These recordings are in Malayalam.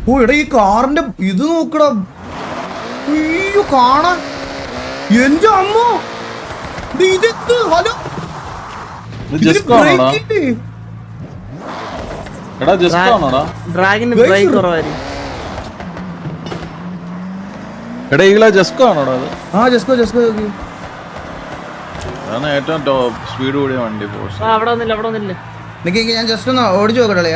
ഓ എടാ ഈ കാറിന്റെ ഇത് നോക്കടാ. അയ്യോ കാണാൻ എന്റെ അമ്മ ഇതെന്ത്. ഹലോ ഡ്രാഗിന് ബ്രേക്ക് കുറവായിരിക്കും. എടാ ഈകളെ ജസ്കോ ആണോടാ അത്? ആ ജസ്കോ അതാണ് ഏറ്റവും ടോപ്പ് സ്പീഡ് കൂടിയ വണ്ടി. അവിടെ ഒന്നില്ല. നിക്ക് ഞാൻ ജസ്റ്റ് ഒന്ന് ഓടിച്ചു നോക്കട്ടെ.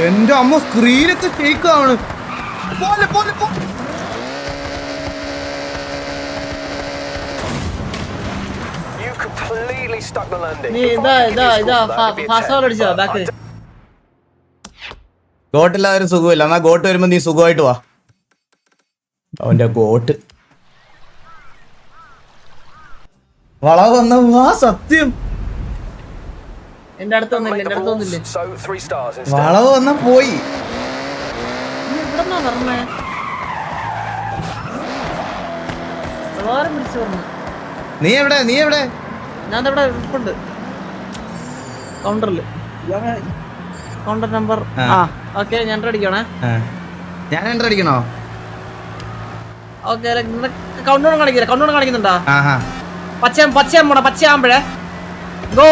എന്റെ അമ്മ സ്ക്രീനൊക്കെ ഷേക്കാണ്. ഗോട്ടില്ലാതൊരു സുഖമില്ല. എന്നാ ഗോട്ട് വരുമ്പോ നീ സുഖമായിട്ട് വാ. അവന്റെ ഗോട്ട് വളവ് വന്ന ആ സത്യം എന്റെ അടുത്തൊന്നില്ല. വളവ് വന്ന പോയി. നീ എവിടെ? ഞാൻ ഇവിടെ ഇരിപ്പുണ്ട് കൗണ്ടറില്. Counter number okay. ഞാൻ എൻ്റർ അടിക്കണേ. ഞാൻ എൻ്റർ അടിക്കണോ? ഓക്കെ. കൗണ്ടർ കാണിക്കുന്നുണ്ടാ? പച്ചയാകുമ്പോഴേ ഗോ.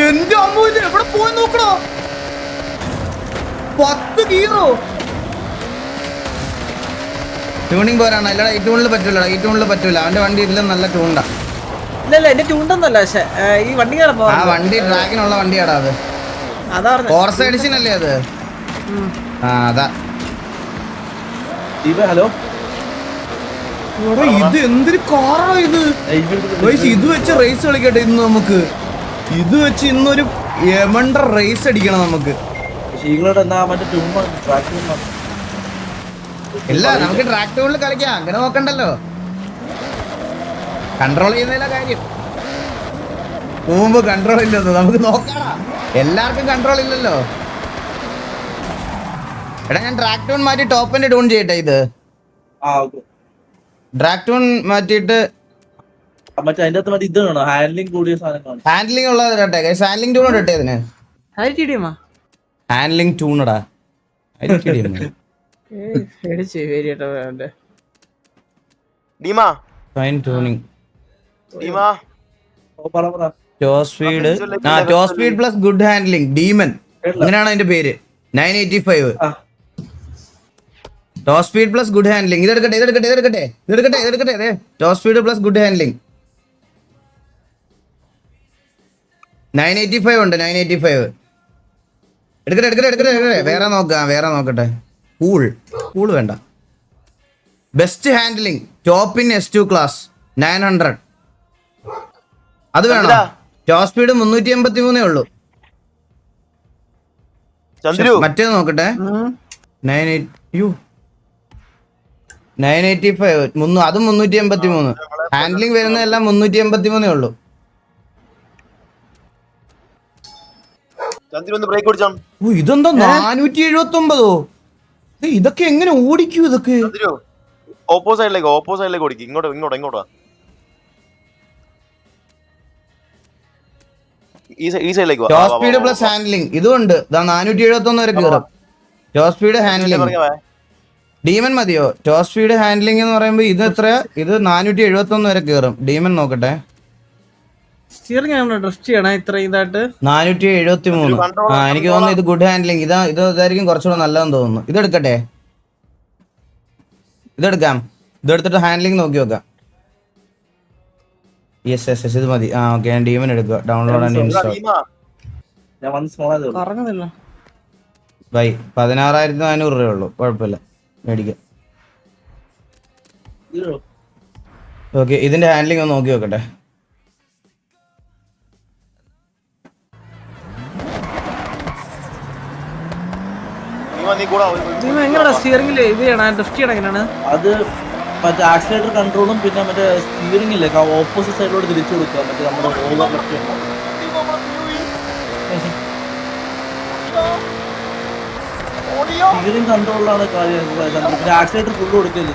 എന്റെ അമ്മ ഇത് എവിടെ പോയി നോക്കണോ? 10 ഗീറോ. ട്യൂണിങ് പോരാണ്. അല്ലടാ ഈ ട്യൂണിൽ പറ്റൂല. അവന്റെ വണ്ടി ഇതിലും നല്ല ട്യൂണ്ടാ. ഇല്ല എന്റെ ട്യൂണ്ടൊന്നല്ല. പക്ഷെ ഈ വണ്ടി ആ വണ്ടി ഡ്രാഗിനുള്ള വണ്ടിയാടാ അത്. ഫോർസ് എഡിഷൻ അല്ലേ അത്? അതാ. ഹലോ ഇത് എന്തൊരു കാറാ ഇത്. ഇത് വെച്ച് റേസ് കളിക്കട്ടെ ഇന്ന് നമുക്ക്. ഇത് വെച്ച് ഇന്നൊരു യമണ്ട റേസ് അടിക്കണം നമുക്ക്. ഇല്ല നമുക്ക് ട്രാക്ക് ടൂണിൽ കളിക്കാം. അങ്ങനെ നോക്കണ്ടല്ലോ. കൺട്രോൾ ചെയ്യുന്നതില കാര്യം. പോകുമ്പോ കൺട്രോൾ ഇല്ലെന്ന് നമുക്ക് നോക്കാം. എല്ലാവർക്കും കൺട്രോൾ ഇല്ലല്ലോ. എടാ ഞാൻ ട്രാക്ക് ടൂൺ മാറ്റി ടോപ്പിന്റെ ട്യൂൺ ചെയ്യട്ടെ. ഇത് ഡ്രാഗ് ടൂൺ മാറ്റിയിട്ട് ഹാൻഡ്ലിംഗ് ഉള്ളത് ഇടട്ടെ. ഹാൻഡ്ലിംഗ് ട്യൂൺ ഇടട്ടെ. അതിന് ഹാൻഡ്ലിംഗ് ട്യൂണടാ. Top speed plus good handling demon. അങ്ങനെയാണ് അതിന്റെ പേര്. 985 top speed plus good handling. ഇതെടുക്കട്ടെ. Top speed plus good handling 985 ഉണ്ട്. 985 എടുക്കട്ടെ. വേറെ നോക്കട്ടെ. കൂൾ വേണ്ട. Best handling top in S2 class 900. അത് വേണം. ടോപ്പ് സ്പീഡ് 383 ഉള്ളൂ. മറ്റേത് നോക്കട്ടെ. 985 അതും 383. ഹാൻഡ്ലിംഗ് വരുന്നതെല്ലാം 383 ഉള്ളൂ. ഇതെന്താ 479? ഇതൊക്കെ എങ്ങനെ ഓടിക്കൂ? ഇതൊക്കെ ഓപ്പോസൈഡിലേക്ക് ഓടിക്കും. ഇങ്ങോട്ടാ ഈ സൈഡിലേക്ക്. ടോപ്പ് സ്പീഡ് പ്ലസ് ഹാൻഡ്ലിംഗ് ഇതുണ്ട്. 471 വരെ കയറും. ടോപ്പ് സ്പീഡ് ഹാൻഡ്ലിംഗ് ഡീമൻ മതിയോ? ടോപ്പ് സ്പീഡ് ഹാൻഡ്ലിംഗ് എന്ന് പറയുമ്പോൾ ഇത് എത്ര? ഇത് 471 വരെ കയറും. ഡീമൻ നോക്കട്ടെ. 473. എനിക്ക് തോന്നുന്നു ഇത് ഗുഡ് ഹാൻഡ്ലിംഗ്. ഇതായിരിക്കും കുറച്ചുകൂടെ നല്ലതെന്ന് തോന്നുന്നു. ഇതെടുക്കട്ടെ. ഇതെടുത്തിട്ട് ഹാൻഡ്ലിംഗ് നോക്കി നോക്കാം. യെസ് ഇത് മതി. ഓക്കെ ഞാൻ ഡീമൻ എടുക്കുക. Download and install. 16,400 രൂപയുള്ളൂ. കുഴപ്പമില്ല, മേടിക്കാം. ഓക്കെ ഇതിന്റെ ഹാൻഡ്ലിംഗ് ഒന്ന് നോക്കി നോക്കട്ടെ. നീ കൂടാ എങ്ങനെയാ സ്റ്റിയറിംഗിൽ ഇത് ചെയ്യണം ഡ്രിഫ്റ്റ് ചെയ്യണം എങ്ങനെയാണ് അത് മറ്റേ ആക്സിലേറ്റർ കൺട്രോളും പിന്നെ മറ്റേ സ്റ്റിയറിംഗ് ഇല്ലേ ഓപ്പോസിറ്റ് സൈഡിലോട്ട് തിരിച്ചു കൊടുക്കുക മറ്റേ നമ്മുടെ ഓവർ ലെഫ്റ്റ് സ്റ്റിയറിംഗ് കൺട്രോളിലാണ് കാര്യം. പിന്നെ ആക്സിലേറ്റർ ഫുള്ള് കൊടുക്കല്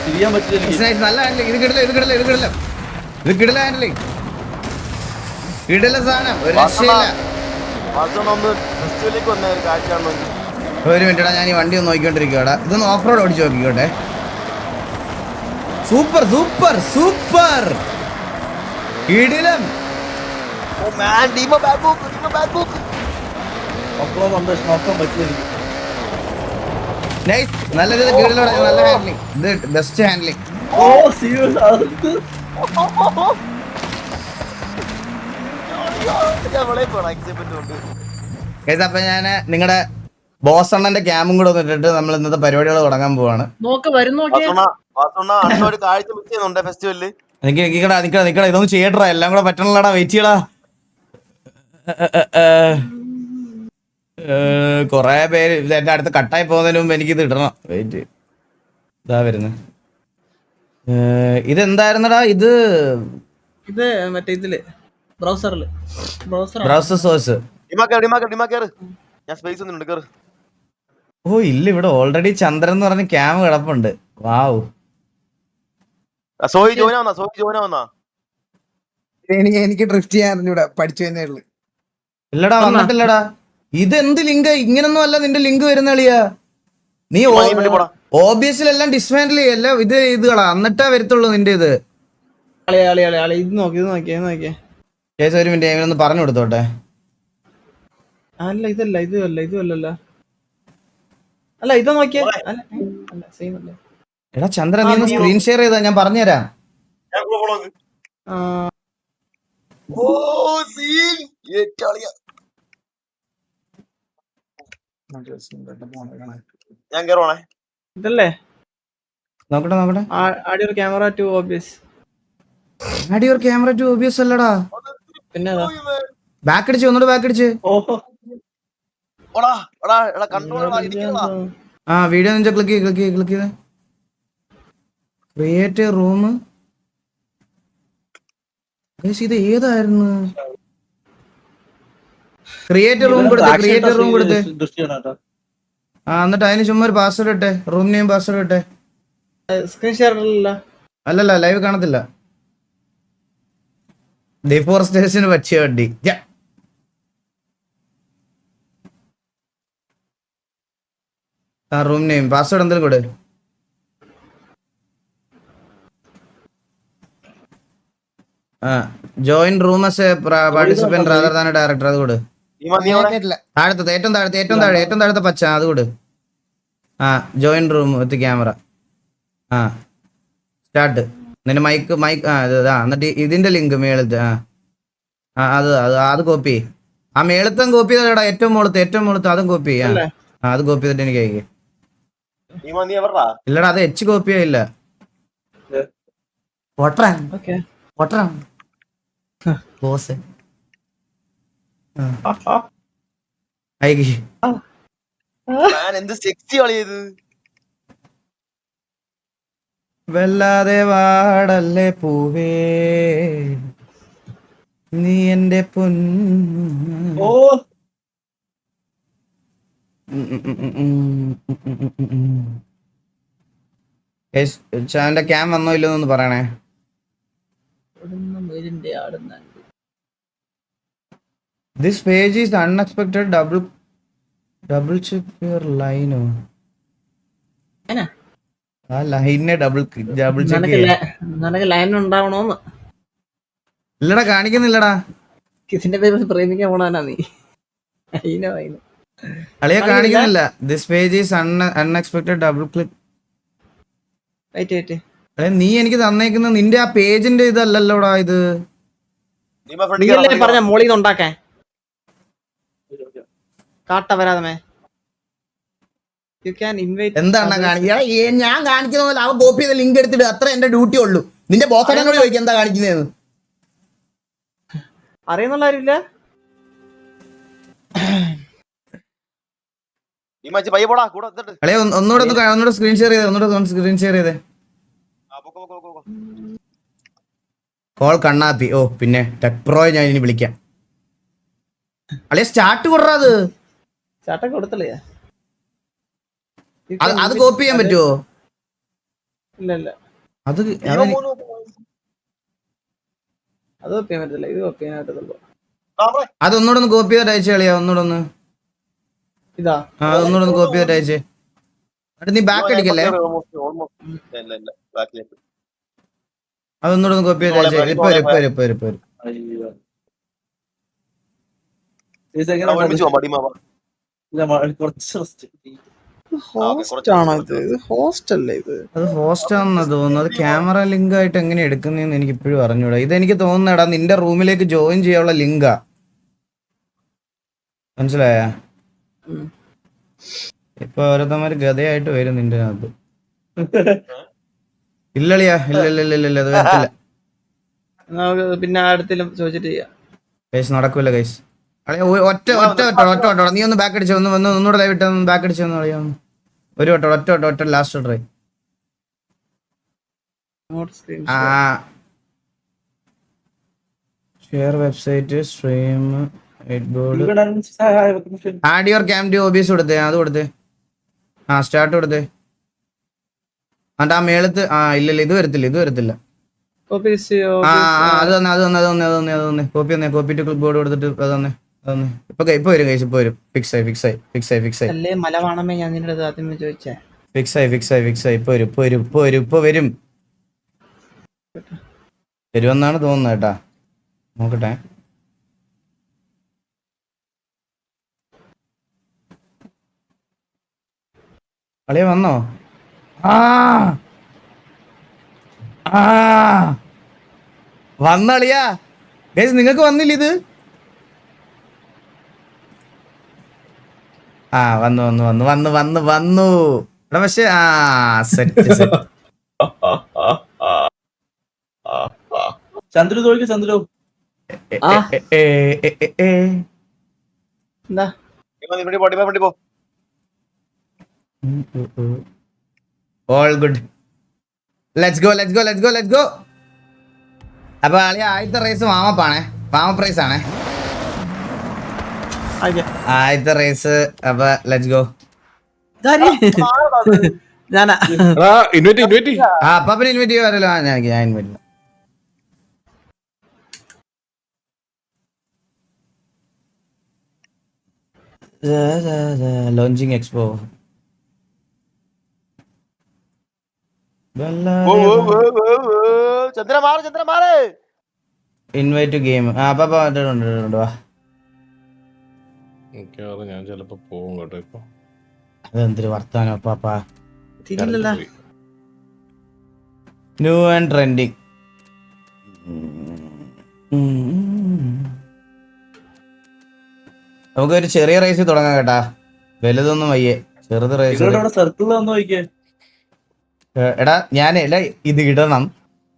തിരിയാൻ പറ്റില്ല എനിക്ക്. നല്ല ഹാൻഡ്ലിങ്. ഇത് കിടില ഹാൻഡ്ലിങ്. കിടില സാധനം. ഒരു രക്ഷയില്ല. ഒരു മിനിറ്റടാ, ഞാൻ ഈ വണ്ടി ഒന്ന് നോക്കിക്കൊണ്ടിരിക്കടാ. ഇതൊന്ന് ഓഫ് റോഡ് ഓടിച്ച് നോക്കിക്കോട്ടെ. സൂപ്പർ സൂപ്പർ സൂപ്പർ കിടിലം. അപ്പോഴും സന്തോഷം നോക്കാൻ പറ്റില്ല എനിക്ക്. നൈസ്. നല്ല കിടിലോടെ നല്ല ഹാൻഡ്ലിങ്. ഇത് ബെസ്റ്റ് ഹാൻഡ്ലിങ്. ഓ സീരിയസ് അപ്പൊ ഞാൻ നിങ്ങളുടെ ബോസ് അണ്ണന്റെ ക്യാമും കൂടെ ഒന്ന് ഇട്ടിട്ട് നമ്മൾ ഇന്നത്തെ പരിപാടികൾ തുടങ്ങാൻ പോവാണ്. നോക്ക് വരും നോക്കിയേ ഒരു കാഴ്ച മിസ് ചെയ്യുന്നുണ്ട് ഫെസ്റ്റിവലില്. നിക്കടാ ഇതൊന്നും ചെയ്യട്ടാ. എല്ലാം കൂടെ പറ്റണല്ലടാ. വെയിറ്റ് ചെയ്യടാ. കൊറേ പേര് എന്റെ അടുത്ത് കട്ടായി പോകുന്നതിന് മുമ്പ് എനിക്കിത് ഇടണം. വെയിറ്റ്. ഇതാ വരുന്നത്. ഇതെന്തായിരുന്നടാ ഇത്? ഇത് മറ്റേ ഇതില് ബ്രൗസർ ബ്രൗസർ സോഴ്സ്. ഞാൻ സ്പേസ് ഒന്നും കേറ്. ഓ ഇല്ല, ഇവിടെ ഓൾറെഡി ചന്ദ്രൻ എന്ന് പറഞ്ഞ ക്യാമ് കിടപ്പുണ്ട്. വാവ്. സോയി ജോയിൻ ആവുന്ന എനിക്ക് ഡ്രിഫ്റ്റ് ചെയ്യാൻ അറിഞ്ഞൂടാ, പഠിച്ചു തന്നെ ഉള്ളു. ഇല്ലടാ, വന്നിട്ടില്ലടാ. ഇത് എന്ത് ലിങ്ക്? ഇങ്ങനൊന്നും അല്ല നിന്റെ ലിങ്ക് വരുന്ന കളിയാ. നീ ഓബിയസിലെല്ലാം ഡിസ്മാൻഡിൽ ചെയ്യല്ല. ഇത് കളാ, എന്നിട്ടാ വരത്തുള്ളൂ നിന്റെ ഇത്. ഇത് നോക്കിയേ ചേച്ചി ഒരു മിനിറ്റ്, ഇവനൊന്ന് പറഞ്ഞു കൊടുത്തോട്ടെ. അല്ല ഇതല്ല ഇതുമല്ലല്ലോ. അല്ല ഇത് നോക്കിയേ. സെയിം അല്ലേ? എടാ ചന്ദ്ര, നീ ഒന്ന് സ്ക്രീൻ ഷെയർ ചെയ്താ ഞാൻ പറഞ്ഞുതരാം. ഞാൻ കേറുവാണേ. ഇതല്ലേ? നോക്കട്ടെ. Add your camera to OBS. Add your camera to OBS അല്ലടാ. പിന്നെ ബാക്ക് അടിച്ച്, ഒന്നുകൂടെ ബാക്ക് അടിച്ച്. ആ വീഡിയോ ക്ലിക്ക് ചെയ്ത് ക്രിയേറ്റ് റൂം. ഇത് ഏതായിരുന്നു? ക്രിയേറ്റ് റൂം കൊടുത്ത് ആ, എന്നിട്ട് അതിന് ചുമ്മാ ഒരു പാസ്വേഡ് ഇട്ടെ. റൂം നെയിം പാസ്വേഡ് ഇട്ടെ. സ്ക്രീൻ ഷെയർ അല്ലല്ല, ലൈവ് കാണത്തില്ല. ഡിഫോറസ്റ്റേഷന് പറ്റിയ വണ്ടി. ആ റൂം നെയിം പാസ്വേഡ് എന്തെങ്കിലും കൂടെ. ആ join room as A participant rather than A director. അത് കൂടെ. താഴത്തെ ഏറ്റവും താഴത്തെ പച്ച അത് കൂടെ. ആ ജോയിൻ റൂം വിത്ത് ക്യാമറ. ആ സ്റ്റാർട്ട്. നിന്റെ മൈക്ക് എന്നിട്ട് ഇതിന്റെ ലിങ്ക് മേളത്ത്. അത് കോപ്പി. ആ മേളത്തും കോപ്പി ചെയ്തടാ. ഏറ്റവും മുകളത്ത് അതും കോപ്പി ചെയ്യാം. അത് കോപ്പി ചെയ്തിട്ട് എനിക്ക് അയക്ക്. ഇല്ലടാ, അത് എച്ച് കോപ്പി ആയില്ല. വല്ലാതെ വാടല്ലേ പൂവേ നീ എന്റെ പൊന്നു. ചാന്റെ ക്യാം വന്നോ ഇല്ലെന്നൊന്ന് പറയണേ. This page is unexpected. Double check your line. ആ ലൈനെ ഡബിൾ ചെക്ക് നിനക്ക് ലൈൻ ഉണ്ടാവണോന്ന്. ഇല്ലടാ, കാണിക്കുന്നില്ലടാ. കിസിന്റെ പേര് പ്രേമിക്കാൻ പോണാ നീ. അളിയ കാണിക്കുന്നില്ല. This page is unexpected double click. നീ എനിക്ക് തന്നേക്കുന്ന നിന്റെ ആ പേജിന്റെ ഇതല്ലല്ലോടാ ഇത്. പറഞ്ഞ മോളിന്ന് ഉണ്ടാക്കാൻ കാട്ട വരാതെ എന്താണ് ഞാൻ കാണിക്കുന്ന പോലെ അവൻ കോപ്പി ചെയ്ത ലിങ്ക് എടുത്തിട്ട് അത്ര എന്റെ ഡ്യൂട്ടി ഉള്ളൂ. നിന്റെ ബോസനോട് ചോദിക്കും എന്താ കാണിക്കുന്നതെന്ന്. അറിയുന്നുള്ള കാര്യമില്ല. ഈ മച്ചി പയ്യെ പോടാ കൂടെ എത്തിട്ട്. അളിയ ഒന്നുകൂടെ സ്ക്രീൻ ഷെയർ ചെയ്തേ, ഒന്നുകൂടെ സ്ക്രീൻ ഷെയർ ചെയ്തേ. പൊക്കോ. കോൾ കണ്ണാപ്പി. ഓ പിന്നെ ടെക് പ്രോയെ ഞാൻ ഇനി വിളിക്കാം. അളിയ സ്റ്റാർട്ട് കൊടുറാ. അത് ചാട്ടം കൊടുത്തല്ലേ? അത് കോപ്പി ചെയ്യാൻ പറ്റുമോ? ഇല്ല അത് അത് കോപ്പി ചെയ്യാൻ പറ്റില്ല, ഇത് കോപ്പി ചെയ്യാൻ പറ്റത്തുള്ളൂ. അതൊന്നുകൂടെ ഒന്ന് കോപ്പി ചെയ്തിട്ട് അയച്ചേ അളിയാ. ഒന്നുകൂടെ ഇതാ അതൊന്നുകൂടെ ഒന്ന് കോപ്പി ചെയ്തിട്ട് അയച്ചേ. എന്നിട്ട് നീ ബാക്ക് അടിക്കല്ലേ? അതൊന്നുകൂടെ ഒന്ന് കോപ്പി ചെയ്ത് അയച്ചേ. ഇപ്പൊ വരും. അയ്യോ. കുറച്ച് റെസ്റ്റ്. ഹോസ്റ്റ് ആണോ ഇത്? ഹോസ്റ്റ് അല്ലേ ഇത്? അത് ഹോസ്റ്റ് ആണെന്നാ തോന്നുന്നു. അത് ക്യാമറ ലിങ്ക് ആയിട്ട് എങ്ങനെ എടുക്കുന്നതെന്ന് എനിക്ക് ഇപ്പോഴും അറിഞ്ഞൂടാ. ഇതെനിക്ക് തോന്നുന്നടാ നിന്റെ റൂമിലേക്ക് ജോയിൻ ചെയ്യാനുള്ള ലിങ്കാ. മനസ്സിലായ? ഇപ്പൊ ഓരോരുത്തന്മാര് ഗതയായിട്ട് വരും നിന്റെ അകത്ത്. ഇല്ലളിയാ, ഇല്ല അത് വരത്തില്ല. നമുക്ക് പിന്നെ അടുത്തേലും ചോദിച്ചിട്ട് ചെയ്യാം. കൈസ് നടക്കൂല കൈസ്. ഒറ്റ നീ ഒന്ന് ബാക്ക് അടിച്ചു ഒന്നുകൂടെ ലൈവ് ഇട്ട് ബാക്ക് അടിച്ചു കളിയാ. ഒരു ഒറ്റ last try. Share website stream board add your cam to OBS കൊടുത്തേ. അത് കൊടുത്തേ. സ്റ്റാർട്ട് കൊടുത്തേ. എന്നിട്ട് ആ മേളത്ത് ഇല്ല ഇത് വരത്തില്ല. അത് തന്നെ കോപ്പി ടു ക്ലിപ്പ് ബോർഡ് കൊടുത്തിട്ട് അത് തന്നെ. ഇപ്പൊ വരും കൈസ്. ഇപ്പൊ വരും. ഫിക്സ് ആയി. അല്ലേ മലവാണമേ ഞാൻ നിന്റെ അടുത്ത് ആദ്യമേ ചോദിച്ചേ. ഫിക്സ് ആയി. ഇപ്പൊ വരും വരുമെന്നാണ് തോന്നുന്നത് കേട്ടാ. നോക്കട്ടെ. അളിയ വന്നോ? വന്നളിയാ. ഗൈസ് നിങ്ങക്ക് വന്നില്ല ഇത്? വന്നു പക്ഷെ സെറ്റ്. ചന്ദ്രു തോൽക്ക്. ചന്ദ്രു എന്താ ഓൾ ഗുഡ്. Let's go. അപ്പൊ അളിയ ആദ്യത്തെ റേസ് വാമ പ്രൈസ് ആണേ. ആദ്യത്തെ റേസ്. അപ്പൊ ലെറ്റ്സ് ഗോ. ഞാനാ ഇൻവൈറ്റ് അപ്പൊ പിന്നെ ഇൻവൈറ്റ് ചെയ്യാമല്ലോ. ഞാൻ invite launching expo. Invite game. അപ്പൊ വാ. ഞാൻ ചിലപ്പോ പോകും കേട്ടോ. ഇപ്പൊ അതെന്തൊരു വർത്താനോ പാപ്പാ. തിരിയില്ലല്ലോ. New and trending. നമുക്കൊരു ചെറിയ റേസ് തുടങ്ങാം കേട്ടാ. വലുതൊന്നും വയ്യേ. ചെറുത് റേസ്. സർക്കിൾ നോക്കിയേ. എടാ ഇത് ഇടണം,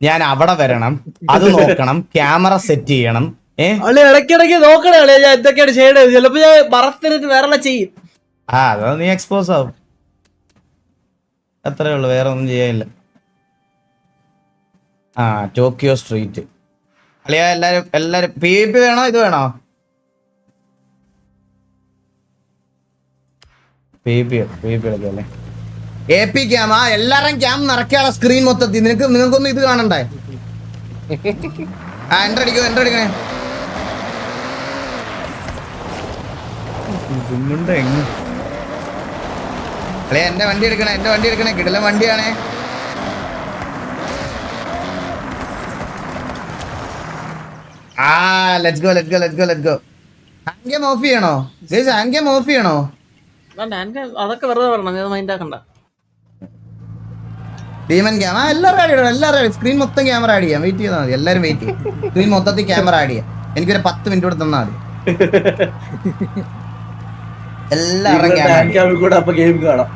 ഞാൻ അവിടെ വരണം, അത് നോക്കണം, ക്യാമറ സെറ്റ് ചെയ്യണം. ഇടയ്ക്കിടയ്ക്ക് നോക്കണേ ഞാൻ എന്തൊക്കെയാണ് ചെയ്യണത്. ചിലപ്പോ ഞാൻ മറത്തിട്ട് വേറെ ചെയ്യും. അതോ നീ എക്സ്പോസ് ആവും. അത്രേ ഉള്ളു, വേറെ ഒന്നും ചെയ്യാനില്ല. Tokyo street. അളിയാ എല്ലാരും PvP വേണോ ഇത് വേണോ? PvP കളിക്കല്ലേ. AP cam. എല്ലാരും ക്യാം നിറയ്ക്കാനുള്ള സ്ക്രീൻ മൊത്തത്തിൽ. നിങ്ങൾക്കൊന്നും ഇത് കാണണ്ടേ? എൻട്രി അടിക്കണേ. അളിയാ എന്റെ വണ്ടി എടുക്കണേ. കിടിലൻ വണ്ടിയാണേ. Let's go. Hand game off ചെയ്യണോ? ഹാൻഡ് ഗെയിം ഓഫ് ചെയ്യണോ? അതൊക്കെ വെറുതെ പറഞ്ഞു, മൈൻഡ് ആക്കണ്ട. ഡീമൻ ക്യാമറ എല്ലാവരും സ്ക്രീൻ മൊത്തം ക്യാമറ ആഡ് ചെയ്യാം. വെയിറ്റ് ചെയ്താൽ മതി. എല്ലാവരും വെയിറ്റ് ചെയ്യും. സ്ക്രീൻ മൊത്തത്തിൽ ക്യാമറ ആഡ് ചെയ്യാം. എനിക്കൊരു 10 മിനിറ്റ് കൂടെ തന്നാൽ മതി. എല്ലാവരും ഗെയിം കാണാം.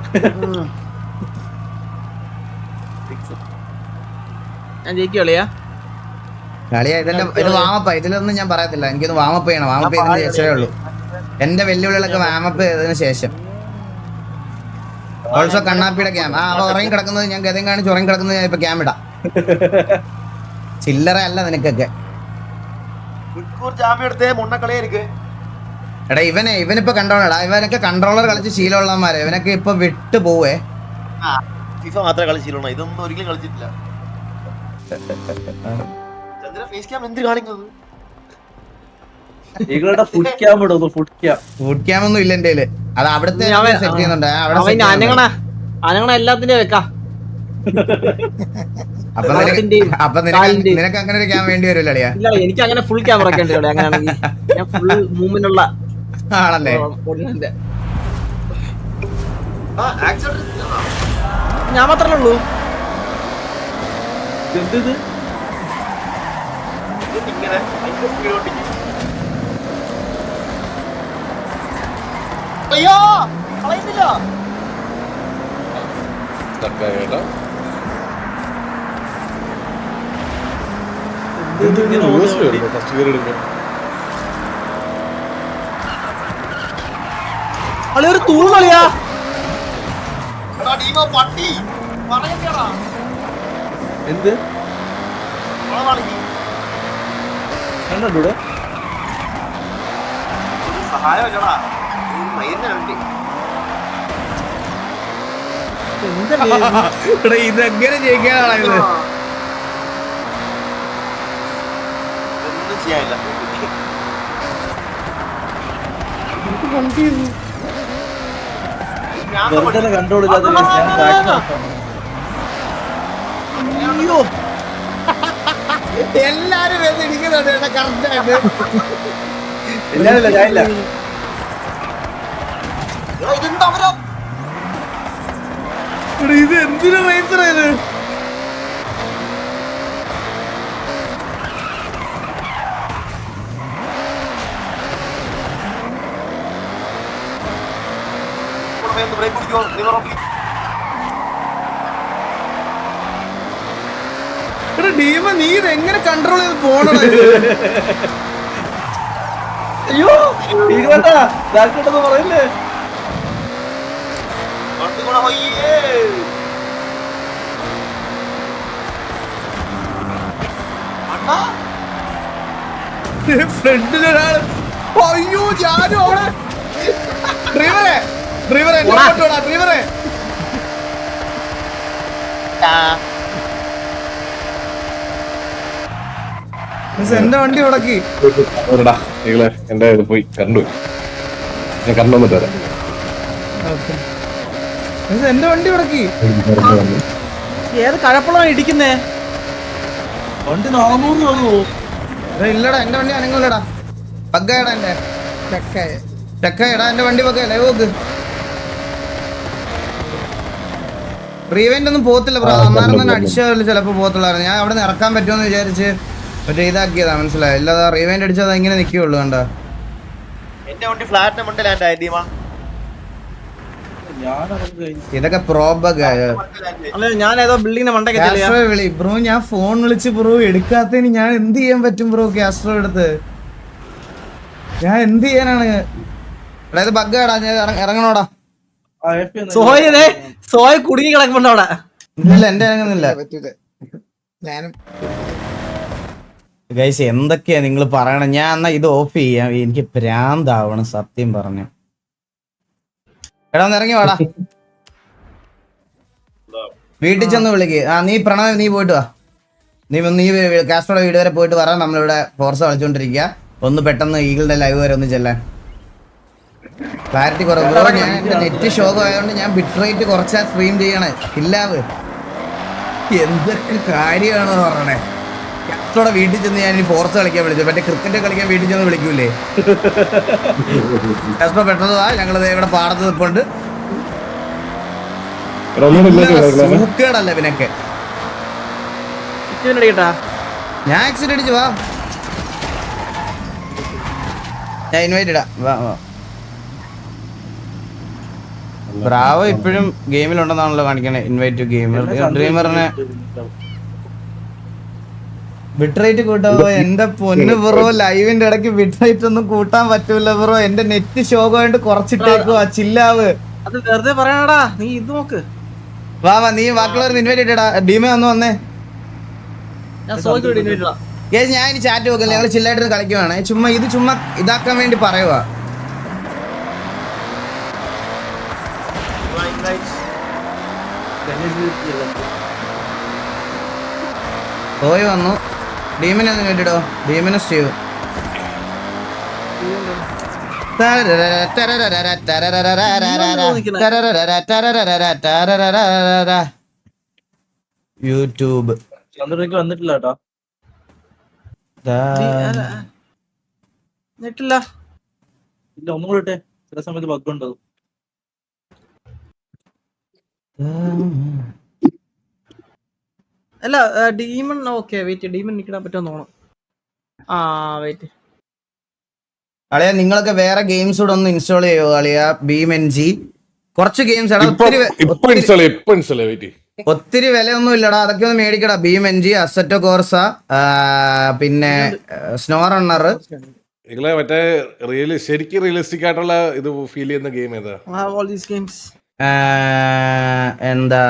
ഞാൻ ജയിക്കോളിയാ. കളിയാ ഇത് വാമപ്പ. ഇതിലൊന്നും ഞാൻ പറയത്തില്ല. എനിക്കൊന്ന് വാമപ്പ് ചെയ്യണം. വാമപ്പ് ചെയ്തതിന് ശേഷമേ ഉള്ളൂ. എന്റെ വെല്ലുവിളികളൊക്കെ വാമപ്പ് ചെയ്തതിനു ശേഷം. ഓൾസോ കണ്ണാപ്പിയുടെ ക്യാം. ഉറങ്ങി കിടക്കുന്നത് ഞാൻ ഗതം കാണിച്ച് ഉറങ്ങി കിടക്കുന്നത് ഞാൻ ഇപ്പൊ ക്യാം ഇടാം. ചില്ലറ അല്ല നിനക്കൊക്കെ. ജാമ്യം എടുത്തേ മുന്നക്കളേ ഇരിക്ക്. എടാ ഇവനിപ്പോ കണ്ടോളടാ, ഇവനൊക്കെ കൺട്രോളർ കളിച്ച് ശീലമുള്ളവന്മാരെ, ഇവനൊക്കെ ഇപ്പൊ വിട്ടു പോവേ. ഫിഫ മാത്രമേ കളിച്ചിട്ടുള്ളൂ, ഇതൊന്നും ഒരിക്കലും കളിച്ചിട്ടില്ല. ചന്ദ്ര ഫേസ് ക്യാം എന്ത് കാണിക്കുന്നത്? ഈകളുടെ ഫുഡ് ക്യാം ഇടുന്നു. ഫുഡ് ക്യാം ഒന്നും ഇല്ല എന്റെ. അത് അവിടുത്തെ സെറ്റ് ചെയ്യുന്നുണ്ട്. അനങ്ങണ എല്ലാത്തിന്റെയും വെക്കാം. അപ്പൊ നിനക്ക് അങ്ങനെ ഒരു ക്യാം വേണ്ടി വരുമല്ലോ അളിയാ? ഇല്ല, എനിക്ക് അങ്ങനെ ഫുൾ ക്യാമറ ഒക്കെ ഉണ്ട്. അങ്ങനെയാണെങ്കിൽ ഞാൻ ഫുൾ മൂവ്മെന്റ് ഉള്ള ആണല്ലേ? ഞാൻ മാത്രമേ ഉള്ളൂ. എന്ത് ഇങ്ങനെ അയ്യോ കളയുന്നില്ല. കേട്ടോ ഫസ്റ്റ് ഗിയർ എടുക്കും. ഒരു തൂണളിയാ പട്ടി പറയണ്ടേടാ. എന്ത് കണ്ടൂടെ? സഹായമല്ലടാ, മൈന്നെ വേണ്ടി. ഇതെങ്ങനെ ജയിക്കാനാണ് ഇത്? ഒന്നും ചെയ്യാനില്ല. വെറുതെ കൺട്രോൾ ഇല്ലാതെ അയ്യോ എല്ലാരും ഇടിക്കുന്നുണ്ട് കറക്റ്റ് ആയിട്ട്. ഇല്ല ഞാനില്ല. ഇതെന്താ അവരോ ഇത് എന്തിനു റേസറാ ഇത്? ബ്രേക്ക് പിടിക്കോ? ലിവർ ഓഫ് ഡീമ നീ ഇത് എങ്ങനെ കൺട്രോൾ ചെയ്ത് പോണോ? അയ്യോ ഈകളാ ഇതാക്കിട്ടെന്ന് പറയില്ലേ? ഫ്രണ്ടിലൊരാൾ. അയ്യോ ഞാനും അവിടെ. ഡ്രൈവറെ ഡ്രൈവറെ ഡ്രൈവറെ എന്റെ വണ്ടി ഉടക്കി. എന്റെ ഇത് പോയി കറണ്ട് പോയി. ഞാൻ കറണ്ട് വന്നിട്ട് വരാം. എന്റെ വണ്ടി ഉടക്കി. ഏത് കഴപ്പുള്ള ഇടിക്കുന്നേ? വണ്ടി 400 ആകുമോ? ഇല്ലടാ എന്റെ വണ്ടി അനങ്ങൂലടാ. പഗ്ഗാടാ എന്റെ ചെക്കടാ എന്റെ വണ്ടി പക്ക ലൈവ് നോക്ക്. റീവെന്റ് ഒന്നും പോകത്തില്ല ബ്രോ. അന്നേരം തന്നെ അടിച്ചാൽ ചിലപ്പോ പോകത്തുള്ളായിരുന്നു. ഞാൻ അവിടെ നിന്ന് ഇറക്കാൻ പറ്റുമെന്ന് വിചാരിച്ച് മറ്റേ ഇതാക്കിയതാ, മനസ്സിലായി? ഇല്ലാതെ റീവെന്റ് അടിച്ചത് ഇങ്ങനെ നിൽക്കുകയുള്ളൂ. കണ്ട എന്റെ വണ്ടി ഫ്ലാറ്റിന്റെ മണ്ടേ ലാൻഡ് ആയി. ഇതൊക്കെ പ്രോബഗ്. ഞാൻ ഏതോ ബിൽഡിങ്ങിന്റെ മണ്ടൊക്കെ വിളി ബ്രോ. ഞാൻ ഫോൺ വിളിച്ച് ബ്രോ എടുക്കാത്തതിന് ഞാൻ എന്ത് ചെയ്യാൻ പറ്റും ബ്രോ? കാസ്ട്രോ എടുത്ത് ഞാൻ എന്ത് ചെയ്യാനാണ്? അതായത് ബഗ്ഗാടാ. ഞാൻ ഇറങ്ങണോടാ. സോയ കുടുങ്ങി കിടക്കുന്നുണ്ട് അവിടെ. ഇല്ല എന്റെ ഇറങ്ങുന്നില്ല. ഞാനും ഗൈസ് എന്തൊക്കെയാ നിങ്ങൾ പറയണം? ഞാൻ എന്നാ ഇത് ഓഫ് ചെയ്യാം. എനിക്ക് ഭ്രാന്താവണം സത്യം പറഞ്ഞു. എടാ ഒന്ന് ഇറങ്ങി വാടാ. വീട്ടിൽ ചെന്ന് വിളിക്ക്. നീ പ്രണവ് നീ പോയിട്ട് വാ. നീ കാസ്ട്രോയുടെ വീട് വരെ പോയിട്ട് വരാം. നമ്മളിവിടെ ഫോർസ് കളിച്ചോണ്ടിരിക്കുക. ഒന്ന് പെട്ടെന്ന് ഈഗിളുടെ ലൈവ് വരെ ഒന്ന് ചെല്ലാൻ. ക്ലാരിറ്റി കുറവ് ബ്രോ. ഞാൻ എന്റെ നെറ്റ് ഷോക്ക് ആയതുകൊണ്ട് ഞാൻ ബിറ്റ് റേറ്റ് കുറച്ചാ സ്ട്രീം ചെയ്യണേ. ഇല്ലാവ് എന്തൊക്കെ കാര്യമാണ് പറയണേ. കാസ്ട്രോയുടെ വീട്ടിൽ ചെന്ന് ഞാൻ ഇനി ഫോർസ് കളിക്കാൻ വിളിച്ചു. മറ്റേ ക്രിക്കറ്റ് കളിക്കാൻ വീട്ടിൽ ചെന്ന് വിളിക്കൂലേ? കാസ്ട്രോ പെട്ടെന്ന് വാ. ഞങ്ങളിത് ഇവിടെ പാടത്ത് നിൽപ്പുണ്ട്. സൂക്കേടല്ല ഇവനൊക്കെ. ഞാൻ ആക്സിഡന്റ് അടിച്ചു. വാ ഞാൻ ഇൻവൈറ്റ് ഇടാം. വാ വാ. ബ്രാവോ ഇപ്പോഴും ഗെയിമിലുണ്ടെന്നാണല്ലോ കാണിക്കണേ. Invite to gamer. ഡ്രീമറിനെ ബിട്രേറ്റ് കൂട്ടാവോ? എന്റെ പൊന്ന് ബ്രോ, ലൈവിന്റെ ഇടയ്ക്ക് ബിട്രേറ്റ് ഒന്നും കൂട്ടാൻ പറ്റൂല ബ്രോ. എന്റെ നെറ്റ് ശോകമായിട്ട് കുറച്ചിട്ടേക്കുവാ. ചില്ലാവ്. അത് വെറുതെ പറയണടാ, നീ ഇത് നോക്ക്. വാ നീ ബാക്കിയുള്ളവർക്ക് ഇൻവൈറ്റ് ഇട്ടാ. ഡീമേ ഒന്ന് വന്നേ. ഞാൻ സോയിക്കോട് ഇൻവൈറ്റ് ഇടാം. ഞാൻ ഇനി ചാറ്റ് നോക്കില്ല, ഞങ്ങൾ ചില്ലായിട്ട് കളിക്കുവാണ്. ചുമ്മാ ഇതാക്കാൻ വേണ്ടി പറയുവാ. പോയി വന്നു. ഡീമിനെ ഒന്ന് കേട്ടിടോ. ഡീമിനെ സ്റ്റീവ്. യൂട്യൂബ് ചന്ദ്രനിക്ക് വന്നിട്ടില്ല കേട്ടോ. നെറ്റില്ല. ഇല്ല, ഒന്നും കൂടെ ഇട്ടെ. ചില സമയത്ത് ബഗ് ഉണ്ടാവും. അല്ല ഡീമൺ ഓക്കെ. വെയിറ്റ്, ഡീമൺ നിൽക്കാൻ പറ്റുമെന്ന് തോന്നുന്നു. ആ വെയിറ്റ്. അളിയ നിങ്ങളൊക്കെ വേറെ ഗെയിംസ് കൂടെ ഒന്ന് ഇൻസ്റ്റാൾ ചെയ്യോ അളിയ? BeamNG കുറച്ച് ഗെയിംസ് ഒത്തിരി വിലയൊന്നും ഇല്ലടാ. അതൊക്കെ ഒന്ന് മേടിക്കടാ. BeamNG, അസറ്റോ കോർസ, പിന്നെ സ്നോ റണ്ണർ. മറ്റേ ശരിക്കും റിയലിസ്റ്റിക് ആയിട്ടുള്ള ഇത് ഫീൽ ചെയ്യുന്ന ഗെയിം ഏതാ? എന്താ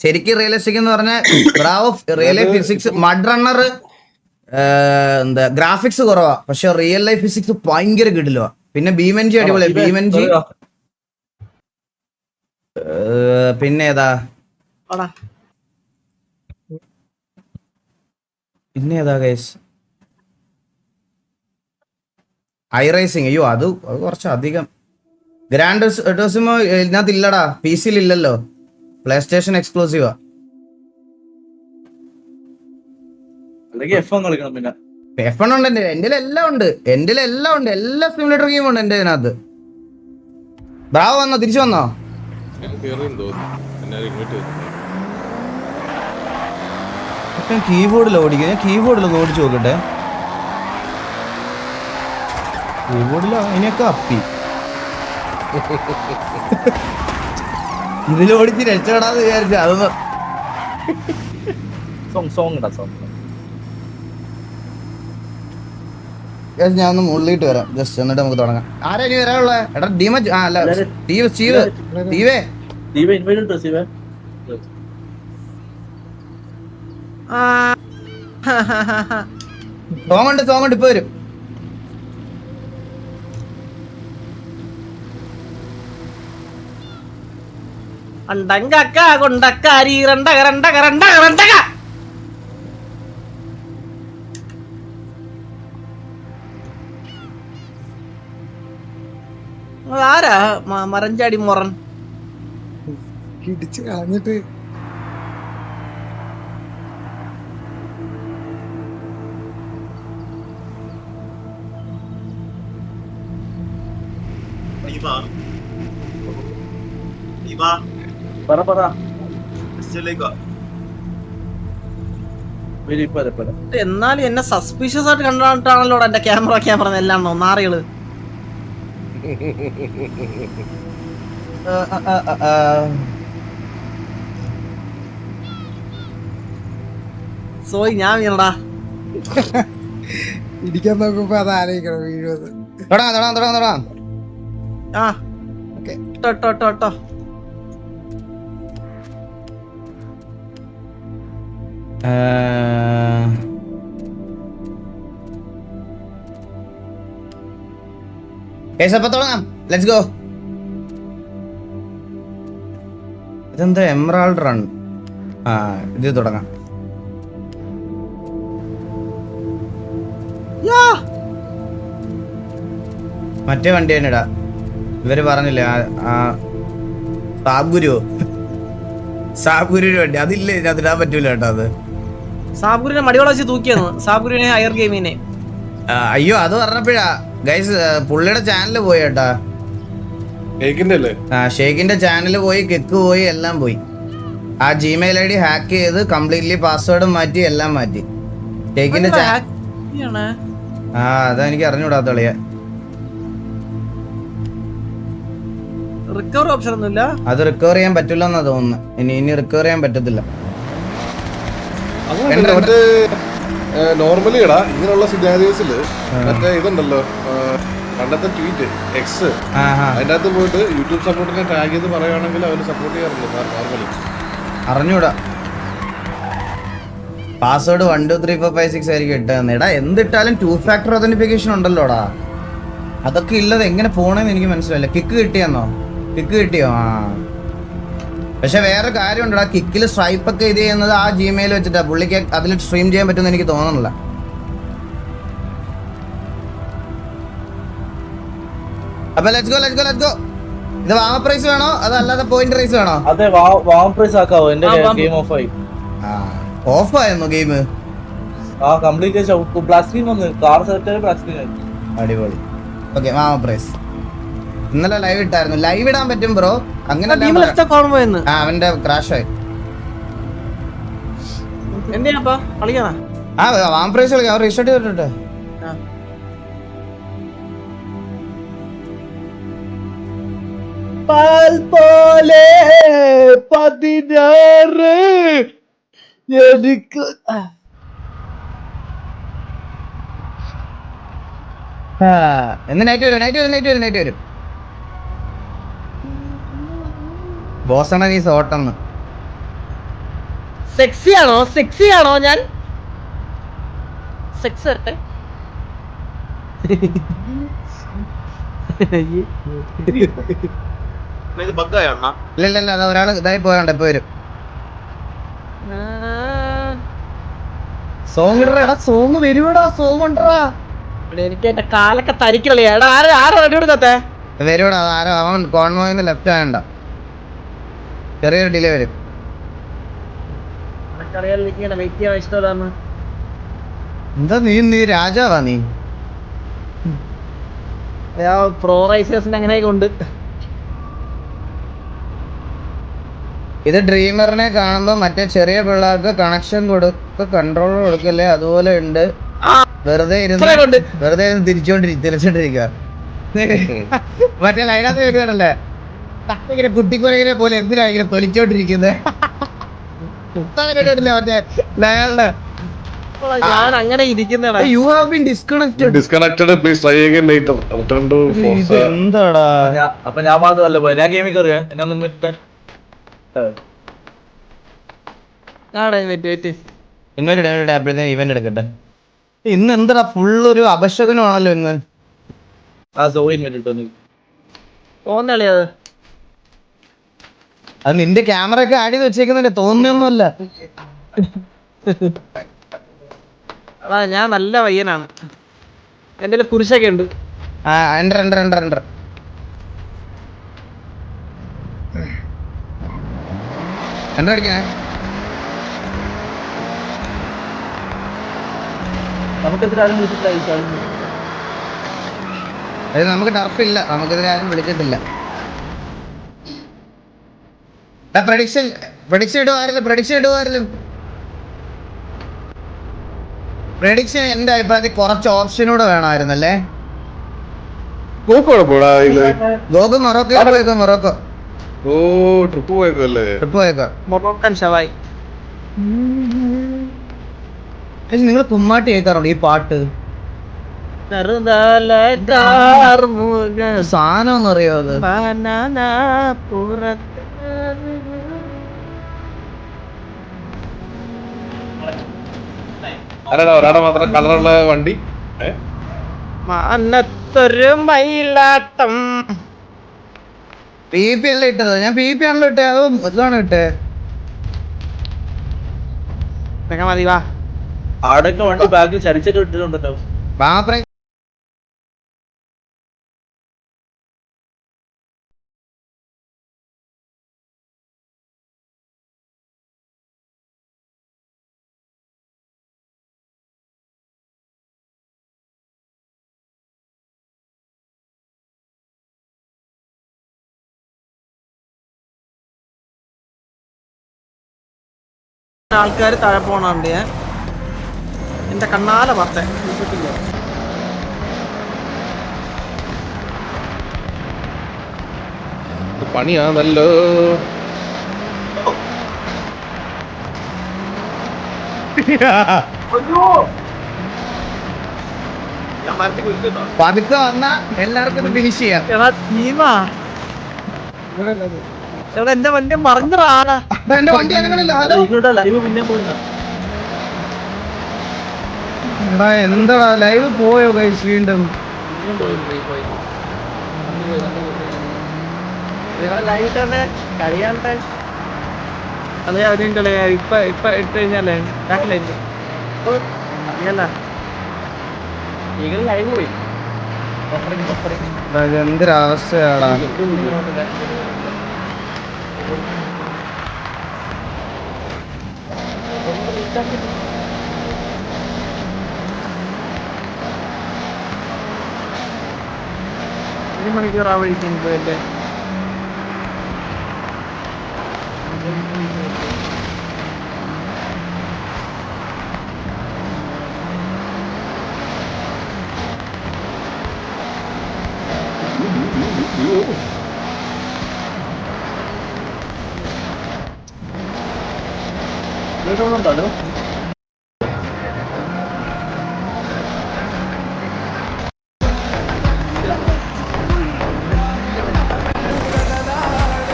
ശരിക്കും റിയലിസ്റ്റിക് എന്ന് പറഞ്ഞാൽ Bravo, real life physics, mud runner. എന്താ ഗ്രാഫിക്സ് കുറവാ, പക്ഷെ റിയൽ ലൈഫ് ഫിസിക്സ് ഭയങ്കര കിടിലോ. പിന്നെ BeamNG അടിപൊളി. BeamNG പിന്നെ ഏതാ ഗൈസ്? iRacing. അയ്യോ അത് കുറച്ച് അധികം. ഗ്രാൻഡ് ടൂറിസ്മോ ഇതിനകത്ത് ഇല്ലടാ. PC ഇല്ലല്ലോ, പ്ലേ സ്റ്റേഷൻ എക്സ്ക്ലൂസീവാ. അല്ലെങ്കിൽ F1 കളിക്കണം. പിന്നെ F1 ഉണ്ട് എന്റെ എല്ലാം ഉണ്ട്. എല്ലാ സിമുലേറ്റർ ഗെയിമും ഉണ്ട് എന്റെ ഇതിനകത്ത്. ബ്രാവോ വന്നോ? തിരിച്ചു വന്നോ? കീബോർഡിൽ ഓടിക്കുക. ഞാൻ കീബോർഡിലൊന്ന് ഓടിച്ചു നോക്കട്ടെ. കീബോർഡിലോ അതിനൊക്കെ അപ്പി. ഇതിലോടിച്ച് രക്ഷപ്പെടാന്ന് വിചാരിച്ച അതൊന്ന് സോങ് ഇടാ. സോങ് ഞാൻ ഒന്ന് മുള്ളിട്ട് വരാം ജസ്റ്റ്, എന്നിട്ട് നമുക്ക് തുടങ്ങാം. ആരാ ഇനി വരാനുള്ള? എടാ ഡീമ അല്ല സ്റ്റീവേ ഇൻവൈറ്റ് ഇട്ടോ. സ്റ്റീവേ സോങ് ഉണ്ട് ഇപ്പൊ വരും. അണ്ടങ്ക കൊണ്ടക്കാരി രണ്ടക. ആരാ മരഞ്ചാടി മൊറൻ? ഇടിച്ച് കളഞ്ഞിട്ട് എന്നാലും എന്നെ സസ്പീഷ്യസ് ആയിട്ട് കണ്ടിട്ടാണല്ലോ എന്റെ ക്യാമറ എല്ലാം നാറികള്. സോയി ഞാൻ വീണടാ. ഇടിക്കാൻ നോക്കുമ്പോ അത് ആലോചിക്കണം വീഴുന്നത്. തുടങ്ങാം. ആ ഓക്കെ ട്ടോ. അപ്പൊ തുടങ്ങാം. Let's go. ഇതെന്താ എമറാൾഡ് റൺ? ഇത് തുടങ്ങാം. മറ്റേ വണ്ടി തന്നെ ഇടാ. ഇവര് പറഞ്ഞില്ലേ സാബ്ഗുരു വണ്ടി അതില്ലേ, അതിടാൻ പറ്റൂല കേട്ടോ. അത് സാബ്ഗുരുവിനെ മടിയോളം വെച്ച് തൂക്കിയെന്ന്. സാബ്ഗുരുവിനെ ഹയർ ഗെയിമിനെ. അയ്യോ അത് പറഞ്ഞപ്പോഴാ ഗൈസ് പുള്ളിയുടെ ചാനല് പോയി കേട്ടാ. ഷേക്കിന്റെ ചാനല് പോയി, കെക്ക് പോയി, എല്ലാം പോയി. ആ Gmail ID ഹാക്ക് ചെയ്ത് കംപ്ലീറ്റ്ലി പാസ്വേഡും മാറ്റി, എല്ലാം മാറ്റി. ഷേക്കിന്റെ അതാ എനിക്ക് അറിഞ്ഞൂടാത്ത കളിയ. റിക്കവർ ഓപ്ഷൻ ഒന്നുമില്ല. അത് റിക്കവർ ചെയ്യാൻ പറ്റില്ലെന്നാ തോന്നുന്നു. ഇനി റിക്കവർ ചെയ്യാൻ പറ്റത്തില്ല. നോർമലി ഇടാ ഇങ്ങനെയുള്ള സിനാരിയോസില് മറ്റേ ഇതുണ്ടല്ലോ പണ്ടത്തെ ട്വീറ്റ് എക്സ് അതിന്റെ അകത്ത് പോയിട്ട് യൂട്യൂബ് സപ്പോർട്ടിനെ ടാഗ് ചെയ്ത് പറയുകയാണെങ്കിൽ അവര് സപ്പോർട്ട് ചെയ്യാറുണ്ട് നോർമലി. അറിഞ്ഞൂടാ. പാസ്വേഡ് 123456 ആയിരിക്കും ഇട്ടതെന്ന്. എടാ എന്തിട്ടാലും 2 ഫാക്ടർ ഒതന്റിഫിക്കേഷൻ ഉണ്ടല്ലോടാ. അതൊക്കെ ഇല്ലത് എങ്ങനെ പോണേന്ന് എനിക്ക് മനസ്സിലായില്ല. കിക്ക് കിട്ടിയെന്നോ? കിക്ക് കിട്ടിയോ? ആ പക്ഷെ വേറെ കാര്യമുണ്ടടാ, കിക്കിൽ സ്ട്രൈപ്പ് ഒക്കെ ഇത് ചെയ്യുന്നത് ആ ജിമെയിൽ വെച്ചിട്ടാ. പുള്ളിക്ക് അതിൽ സ്ട്രീം ചെയ്യാൻ പറ്റുമെന്ന് എനിക്ക് തോന്നുന്നില്ല. അപ്പൊ ലെറ്റ്സ് ഗോ. ഇത് വാമ പ്രൈസ് വേണോ അതല്ലാതെ പോയിന്റ് റൈസ് വേണോ? അതെ വാം പ്രൈസ് ആക്കാവോ? എന്റെ ഗെയിം ഓഫ് ആയി. ഓഫ് ആയിരുന്നു ഗെയിം. കംപ്ലീറ്റ് ബ്ലാക്ക് സ്ക്രീൻ വന്നു. കാർ സെറ്റ് ബ്ലാക്ക് സ്ക്രീൻ ആയി. അടിപൊളി. ഓക്കെ വാമ പ്രൈസ് ഇന്നലെ ലൈവ് ഇട്ടായിരുന്നു. ലൈവ് ഇടാൻ പറ്റും ബ്രോ. അങ്ങനെ അവന്റെ ക്രാഷ് ആയി. എന്തിനാ കളിക്കാനാ? ആ വാമ പ്രൈസ് കളിക്കാം. അവർ റീസ്റ്റാർട്ട് ചെയ്തിട്ടെ. പാൽ പോലെ 16 എനിക്ക് എന്ന് നൈറ്റ് വരും. ബോസണ നീ സോട്ടെന്ന്. സെക്സി ആണോ ഞാൻ? സെക്സ് ആട്ടെ. ഇല്ല അത് ഒരാൾ ഇതായി പോയാണ്ട് ഇപ്പൊ വരും. സോങ് ഇടടാ. സോങ് വരുവടാ. സോങ് ഉണ്ടടാ. എനിക്ക് എന്റെ കാലൊക്കെ തരിക്കല്ലേ. വരുവടാ. ആരോ അവൻ കോൺവോയിന്ന് ലെഫ്റ്റ് ആയണ്ട. ചെറിയൊരു ഡിലേ വരും. എന്താ നീ രാജാവാ നീ? പ്രോ റൈസേഴ്സിന് അങ്ങനെയൊക്കെ ഉണ്ട്. ഇത് ഡ്രീമറിനെ കാണുമ്പോ മറ്റേ ചെറിയ പിള്ളേർക്ക് കണക്ഷൻ കൊടുക്ക കൺട്രോൾ കൊടുക്കല്ലേ അതുപോലെ ഉണ്ട്. വെറുതെ ഇരുന്ന് തിരിച്ചോണ്ടിരിക്കുക. മറ്റേ ലൈനകത്ത് വരുവാണല്ലേ ഇങ്ങനെ കുട്ടിക്കുരങ്ങനെ പോലെ എന്തിനാ ഇങ്ങനെ തൊലിച്ചോണ്ടിരിക്കുന്നത്? മറ്റേ ലയാളുടെ ഞാൻ അങ്ങനെ ഇരിക്കുന്ന you have been disconnected please try again later. എന്താടാ? അപ്പൊ ഞാൻ മാത്രമല്ല പോയി. ഞാൻ ഗെയിമിൽ കയറിയാ എന്നെ ഒന്ന് ഇന്നൊരു ഇവന്റ് എടുക്കട്ടെ. ഇന്ന് എന്താ ഫുള്ളൊരു അപശകനമാണല്ലോ ഇന്ന്. തോന്നളിയത് അത് നിന്റെ ക്യാമറ ഒക്കെ ആഡ് ചെയ്ത് വെച്ചേക്കുന്നില്ലേ? തോന്നുന്നൊന്നുമല്ല. ഞാൻ നല്ല പയ്യനാണ്. എന്റെ കുരിശൊക്കെ ഉണ്ട്. എൻ്റർ അടിക്കണേ. നമുക്ക് ടർഫില്ല. നമുക്കെതിരെ ആരും വിളിച്ചിട്ടില്ല. പ്രഡിക്ഷൻ ഇടുവായിരുന്നു. പ്രഡിക്ഷൻ എന്റെ അഭിപ്രായത്തിൽ കുറച്ച് ഓപ്ഷനൂടെ വേണമായിരുന്നല്ലേ. ഗോകു മൊറോക്കോ ട്രിപ്പ് പോയേക്കല്ലേ? മൊറോക്കൻ ഷവായി. നിങ്ങൾ കുമ്മാട്ടി കേൾക്കാറുണ്ട് ഈ പാട്ട്? സാധനം എന്ന് അറിയോ അത്? ഒരാടെ മാത്രം കളറുള്ള വണ്ടി. മാനത്തൊരു മയിലാട്ടം. PP അല്ല ഇട്ടത്. ഞാൻ PP ആണല്ലോ ഇട്ടേ. അതോ ഇതാണ് ഇട്ടേ? മതി വാ. ആടൊക്കെ വണ്ടി ബാഗിൽ ചരിച്ചിട്ട് ഇട്ടിട്ടുണ്ടല്ലോ. ആൾക്കാര് താഴെ പോണുണ്ട്. എന്റെ കണ്ണാല പത്തേ പണിയാണല്ലോ. പതുക്കെ വന്നാ എല്ലാവർക്കും ഫിനിഷ് ചെയ്യാം. എടാ ടീമാ എടാ എന്റെ വണ്ടി മറിഞ്ഞടാ. അപ്പൊ എന്റെ വണ്ടി അനങ്ങണില്ല. ഹലോ ലൈവ് പിന്നെ പോയില്ല. എടാ എന്താടാ ലൈവ് പോയോ ഗൈസ് വീണ്ടും? ലൈവ് തന്നെ കഴിയാണ്ട് അതെ അവരുണ്ടല്ലേ ഇപ്പൊ ഇട്ട് കഴിഞ്ഞാലേ ബാക്കിലായിട്ട് അറിയല്ല ലൈവ് പോയി. എന്തൊരവസ്ഥയാടാ. ഒരു മണിക്കൂർ ആവഴിക്കുന്നത് അല്ലേ? ഉണ്ടല്ലോ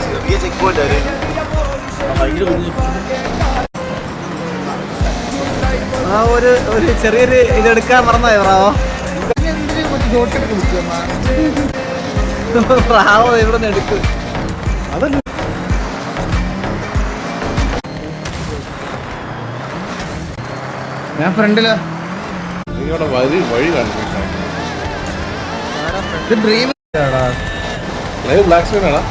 ചെറിയ ചെക്ക് പോയിന്റ് ഭയങ്കര കുഞ്ഞു. ആ ഒരു ചെറിയൊരു ഇതെടുക്കാൻ മറന്നോ റാവോ? റാവോ ഇവിടെ നിന്ന് എടുക്കും. ഞാൻ ഫ്രണ്ടില് നിങ്ങളുടെ വഴി കാണിച്ചു. ഇത് ഡ്രീം ലൈവ് ബ്ലാക്ക് സ്ക്രീൻ ആണോ?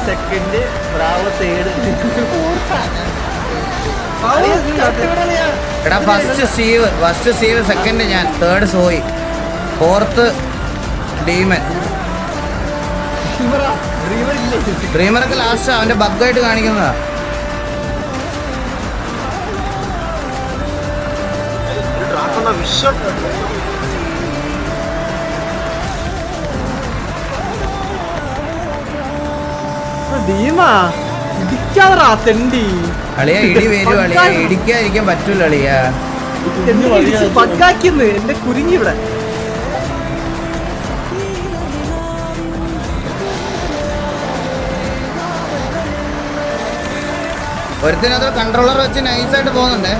Second Bravo third. എടാ ഫസ്റ്റ് സീവ് സെക്കൻഡ് ഞാൻ, തേർഡ് സോയി, ഫോർത്ത് ഡീമൻ. ഡ്രീമറൊക്കെ ലാസ്റ്റ് അവന്റെ ബഗ്ഗായിട്ട് കാണിക്കുന്നതാ. വിഷം ഡീമാ ഇടിക്കാതറാ തെണ്ടി. അളിയ ഇടി വരും അളിയ, ഇടിക്കാതിരിക്കാൻ പറ്റൂല അളിയ. പക്കാക്കിന്ന് എന്റെ കുരുങ്ങി ഇവിടെ. ഒരുത്തിനകത്ത് കൺട്രോളർ വെച്ച് നൈസായിട്ട് പോകുന്നുണ്ട്.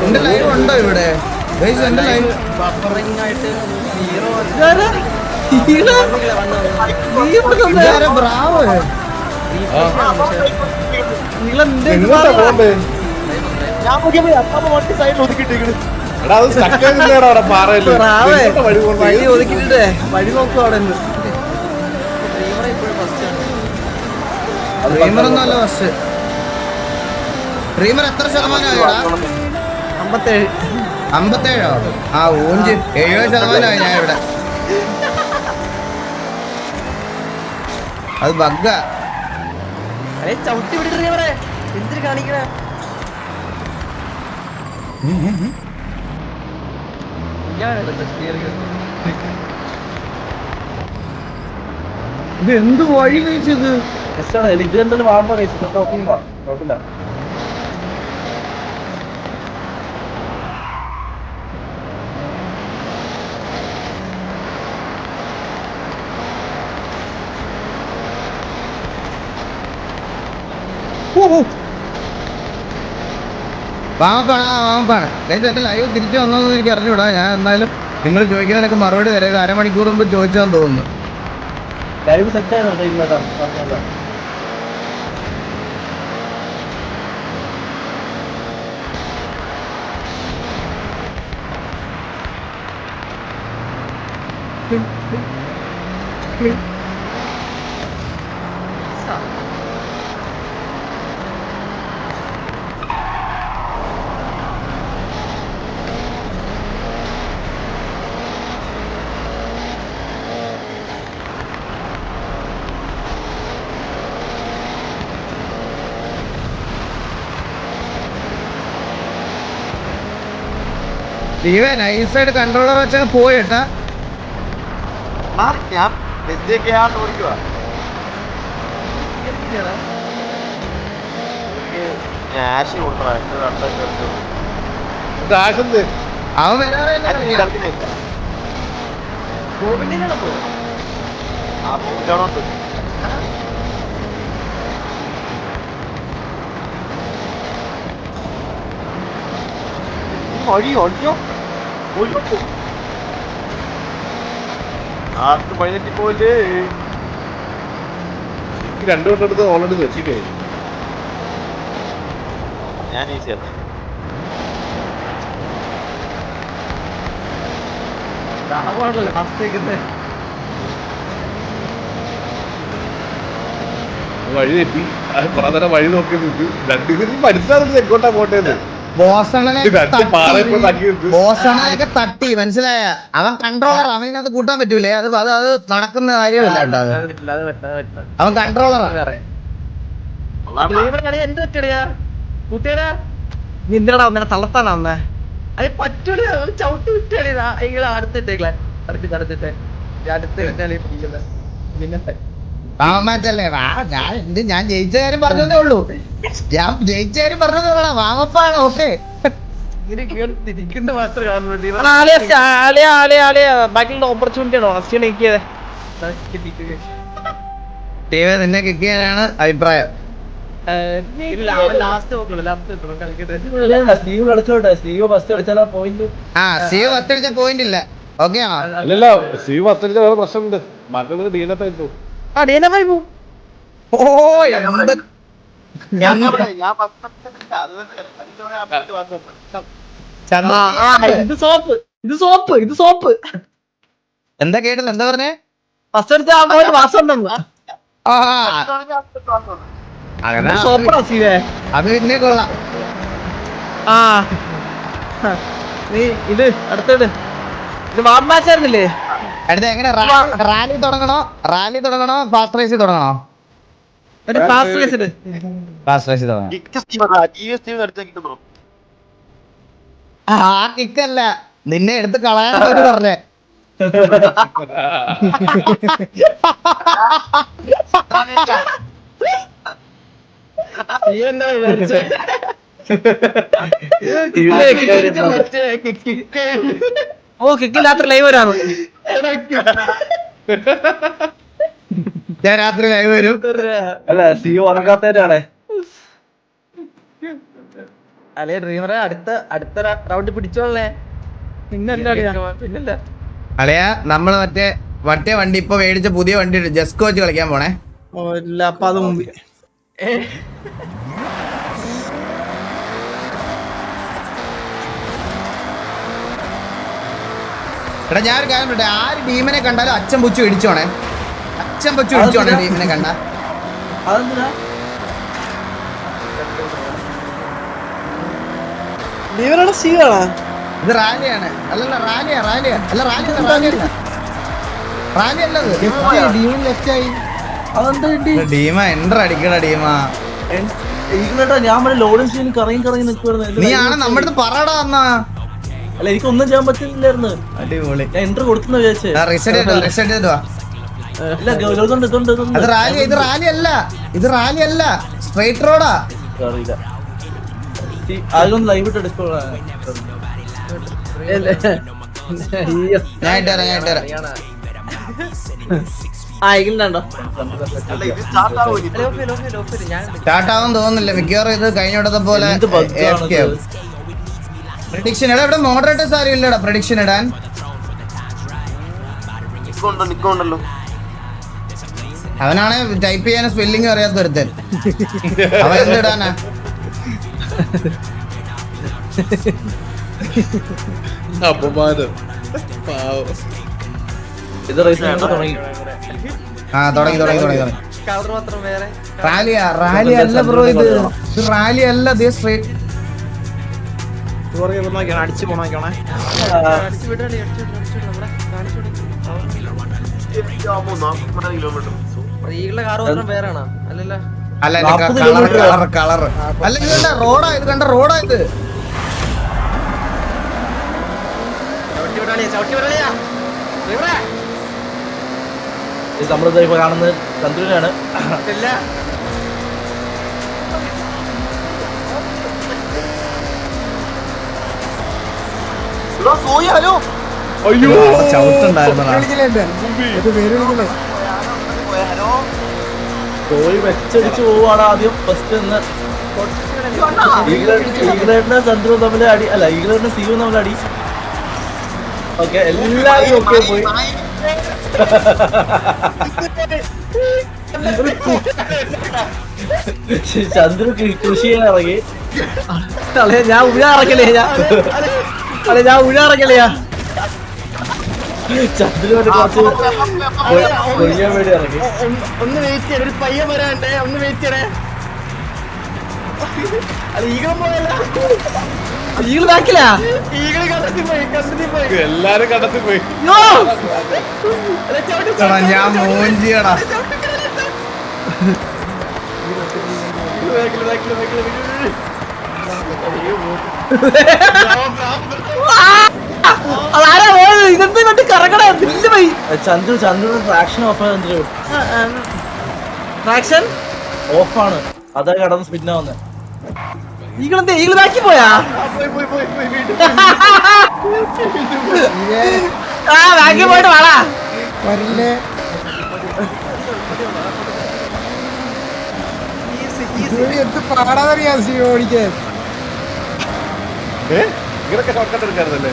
എന്റെ ലൈവ് ഉണ്ടോ ഇവിടെ? ഗയ്സ്, എന്റെ ലൈവ് ബ്രാവോ. എങ്ങോട്ടാ പോണ്ടേ? സൈഡിൽ ഒതുക്കിട്ടിരിക്കണ്. എടാ അത് stuck ആയിട്ടില്ലേടാ അവിടെ പാറയില്? എങ്ങോട്ടാ വഴി പോണ്ടേ? വഴി ഒതുക്കിട്ടേ വഴി നോക്കും അവിടെ നിന്ന്. ഡ്രീമറൊന്നുമല്ല ഫസ്റ്റ്. ഡ്രീമർ എത്ര ശതമാനമായിടാ? 57. 57ഓ? ആ ഊഞ്ച് 70% ഞാൻ ഇവിടെ. അത് ബഗ്ഗാ. ചവിട്ടി വിട്ടിട്ട് എന്തിനു കാണിക്കണേ? ഇത് എന്ത് വഴി കഴിച്ചത്? ഇത് എന്തായാലും വാങ്ങുമ്പോ കുഴപ്പമില്ല. വാങ്ങപ്പാണ്. എന്റെ ലൈവ് തിരിച്ചു വന്നോന്ന് എനിക്ക് അറിഞ്ഞൂടാ. ഞാൻ എന്നാലും നിങ്ങൾ ചോദിക്കുന്നതിനൊക്കെ മറുപടി തരാം. അരമണിക്കൂർ മുമ്പ് ചോദിച്ചാന്ന് തോന്നുന്നു. ലൈവ് സെറ്റ് ആയിരുന്നു. നൈസായിട്ട് കൺട്രോളർ വെച്ചാൽ പോയിട്ടാ. ഞാൻ വെച്ചേക്കാണ്ട് ഓടിക്കുവാ. ഞാൻ ആശ കൊടുക്കണ ആശന്ത് അവൻ വരാറില്ല. ആ പോയിട്ടാണോ വഴി ഒഴിഞ്ഞോ ആർക്ക് വഴി തെറ്റിപ്പോയില്ലേ. രണ്ടു കൊണ്ടെടുത്ത് ഓൾറെഡി വെച്ചിട്ടേ. ഞാൻ ഈസിയാണ്. വഴി തെറ്റി കുറെ നേരം വഴി നോക്കി നിൽക്കും. രണ്ടു മനസ്സിലാകുന്നത് എങ്ങോട്ടാ പോട്ടേന്ന്. ബോസണൊക്കെ തട്ടി മനസ്സിലായ. അവൻ കൺട്രോളർ, അവനത് കൂട്ടാൻ പറ്റൂലേ. അത് നടക്കുന്ന കാര്യമല്ല ഉണ്ടാവുക. അവൻ കൺട്രോളറാ. നിന്നടാ ഒന്നെ തളർത്താനാ ഒന്നേ. അത് പറ്റൂല, ചവിട്ടി വിട്ടടിയതാ. അടുത്തിട്ടേക്കളെ അടുത്തിട്ട് മാമല്ലേ ഞാൻ ജയിച്ച കാര്യം പറഞ്ഞതേ ഉള്ളൂ. ഞാൻ ജയിച്ച കാര്യം പറഞ്ഞതേ ഉള്ളൂ. മാമപ്പാണ്. ഓക്കെ ബാക്കിയുള്ള ഓപ്പർച്യൂണിറ്റി ആണോ ഫസ്റ്റ് നീക്കിയത്? നിന്നെ കിക്ക് ചെയ്യാനാണ് അഭിപ്രായം. സ്റ്റീവ് കളിച്ചോട്ടെ. സ്റ്റീവ് ഫസ്റ്റ് കളിച്ചാൽ പോയിന്റ്. സീവ് പത്തടിച്ച പോയിന്റ് ഇല്ല. ഓക്കെ ആണോ? അല്ലല്ല സീവ് അത്തടിച്ച വേറെ പ്രശ്നമുണ്ട്. മക്കള് ഡീനത്തായിരുന്നു. ഓ എന്ത് ഇത് സോപ്പ് എന്താ കേട്ടില്ല? എന്താ പറഞ്ഞേ? ഫസ്റ്റ് അടിച്ച വാസം അങ്ങനെ സോപ്പടാ സീവേ. അത് പിന്നെ കൊള്ളാം. നീ ഇത് അടുത്തത് ഇത് വാർ മാച്ച് ആയിരുന്നില്ലേ? അടുത്ത എങ്ങനെ റാലി തുടങ്ങണോ ഫാസ്റ്റ് റേസ് തുടങ്ങണോ? ഫാസ്റ്റ് റേസ് ഫാസ്റ്റ് റേസ് തുടങ്ങണം. ആ കിക്കല്ല, നിന്നെ എടുത്ത് കളയാൻ പറഞ്ഞേ. ഓ കിക്കില്ലാത്ത ലൈവ് വരാണ്. ഞാൻ രാത്രി ലൈവ് വരും. അല്ല സ്റ്റീവ് ഉറങ്ങാത്തവരാണ്. അല്ലേ ഡ്രീമറെ അടുത്ത റൗണ്ട് പിടിച്ചോളേ. പിന്നല്ല അളയാ നമ്മള് മറ്റേ വണ്ടി ഇപ്പൊ മേടിച്ച പുതിയ വണ്ടി ജസ്കോ വെച്ച് കളിക്കാൻ പോണേ. ഇല്ല അപ്പൊ അത് മുമ്പ് എടാ ഞാനൊരു കാര്യം പറയട്ടെ, ആര് ടീമിനെ കണ്ടാലും അച്ഛൻ പൊച്ചു ഇടിച്ചോണേ. ടീമിനെ കണ്ട. അതെന്തിനാ? ഇത് റാലിയാണ്. അല്ലല്ല റാലിയാ അല്ല റാലി അല്ലത്. ടീമാ എൻട്ര അടിക്കണ ടീമാ. ഞാൻ ലോഡിംഗ് സ്ക്രീനിൽ കറങ്ങി നിൽക്കുവായിരുന്നു. നീ ആണ് നമ്മുടെ അടുത്ത് പറടാ എന്നാ. അല്ല എനിക്കൊന്നും ചെയ്യാൻ പറ്റില്ലായിരുന്നു. അടിപൊളി. ഞാൻ എൻട്രി കൊടുത്തെന്ന് വിചാരിച്ചേ. അത് റാലി. ഇത് റാലി അല്ല സ്ട്രൈറ്റ് റോഡാ. അറിയില്ല. അതൊന്ന് ലൈവ് ഇട്ട് ഡിസ്പ്ലേ. ഞാൻ ഇട്ടുതരാം. സ്റ്റാർട്ടാവും തോന്നുന്നില്ല. മിക്കവാറും ഇത് കഴിഞ്ഞോടത്തെ പോലെ പ്രഡിക്ഷൻ ഇടാ. ഇവിടെ മോഡറേറ്റേഴ്സ് ആരും ഇല്ലടാ പ്രഡിക്ഷൻ ഇടാൻ. നിക്കോണ്ടല്ലോ അവനാണ് ടൈപ്പ് ചെയ്യാൻ സ്പെല്ലിംഗ് അറിയാത്ത ഒരുത്തൻ. അവൻ എന്തിടാനാ? അപമാനം. ഇത് റേസ് തുടങ്ങി. തുടങ്ങി. റാലി അല്ല ബ്രോ, ഇത് റാലി അല്ല. അടിച്ചു പോണോക്കണേ. അല്ല കളർ അല്ല. ഇത് റോഡാ ഇത്. നമ്മളിത് ഇപ്പൊ കാണുന്നത് ചന്ദ്രനാണ്. ഹലോ അയ്യോ ചവിട്ടുണ്ടായിരുന്നടാ. വിളിക്കലുണ്ട് ഇത് പേര് വിളിക്കലേ ഹലോ പോയി വെച്ചടിച്ച് പോവാണ് ആദ്യം ഫസ്റ്റ് എന്ന്. ഈഗ്ലേഡിനെ ചന്ദ്രനും തമ്മിൽ അടി, അല്ല ഈഗ്ലേഡിനെ സീവും തമ്മിൽ അടി. ഓക്കെ, എല്ലാവരും ഓക്കെ പോയി. ചന്ദ്രു കൃഷി ചെയ്യാൻ ഇറങ്ങി. ഞാൻ ഉഴാറക്കലേ ഞാൻ ഉഴാറക്കലയാ. ചന്ദ്രു കുറച്ച് കൊയ്യാൻ വേണ്ടി ഇറങ്ങി. ഒന്ന് വെയിറ്റ് ചെയ്യണേ, ഒരു പയ്യൻ വരാണ്ടേ, ഒന്ന് വെയിറ്റ് ചെയ്യണേ. ഈഗിളും പോയല്ല, ഈഗിൾ ബാക്കിലാ, ഈഗിള് കണ്ടെത്തി പോയി. എല്ലാരും കടത്തി പോയി. എടാ, ഞാൻ മോഞ്ചിയടാ. ഇതെന്ത് കണ്ട് കറങ്ങണ പോയി. ചന്ദ്രയുടെ ട്രാക്ഷൻ ഓഫാണ്. ചന്ദ്രു ട്രാക്ഷൻ ഓഫാണ്, അതാ കടന്ന് സ്പിന്നാവുന്നത്. ഈഗിളെന്താ, ഈഗിൾ ബാക്കി പോയാ? ബാക്കി പോയിട്ട് വാടാ. വരില്ലേ എന്ത് പാടാതറിയാ സി ഓടിക്കാൻ. ഇങ്ങനൊക്കെ ഷോർട്ട് കട്ട് എടുക്കാറുണ്ടല്ലേ?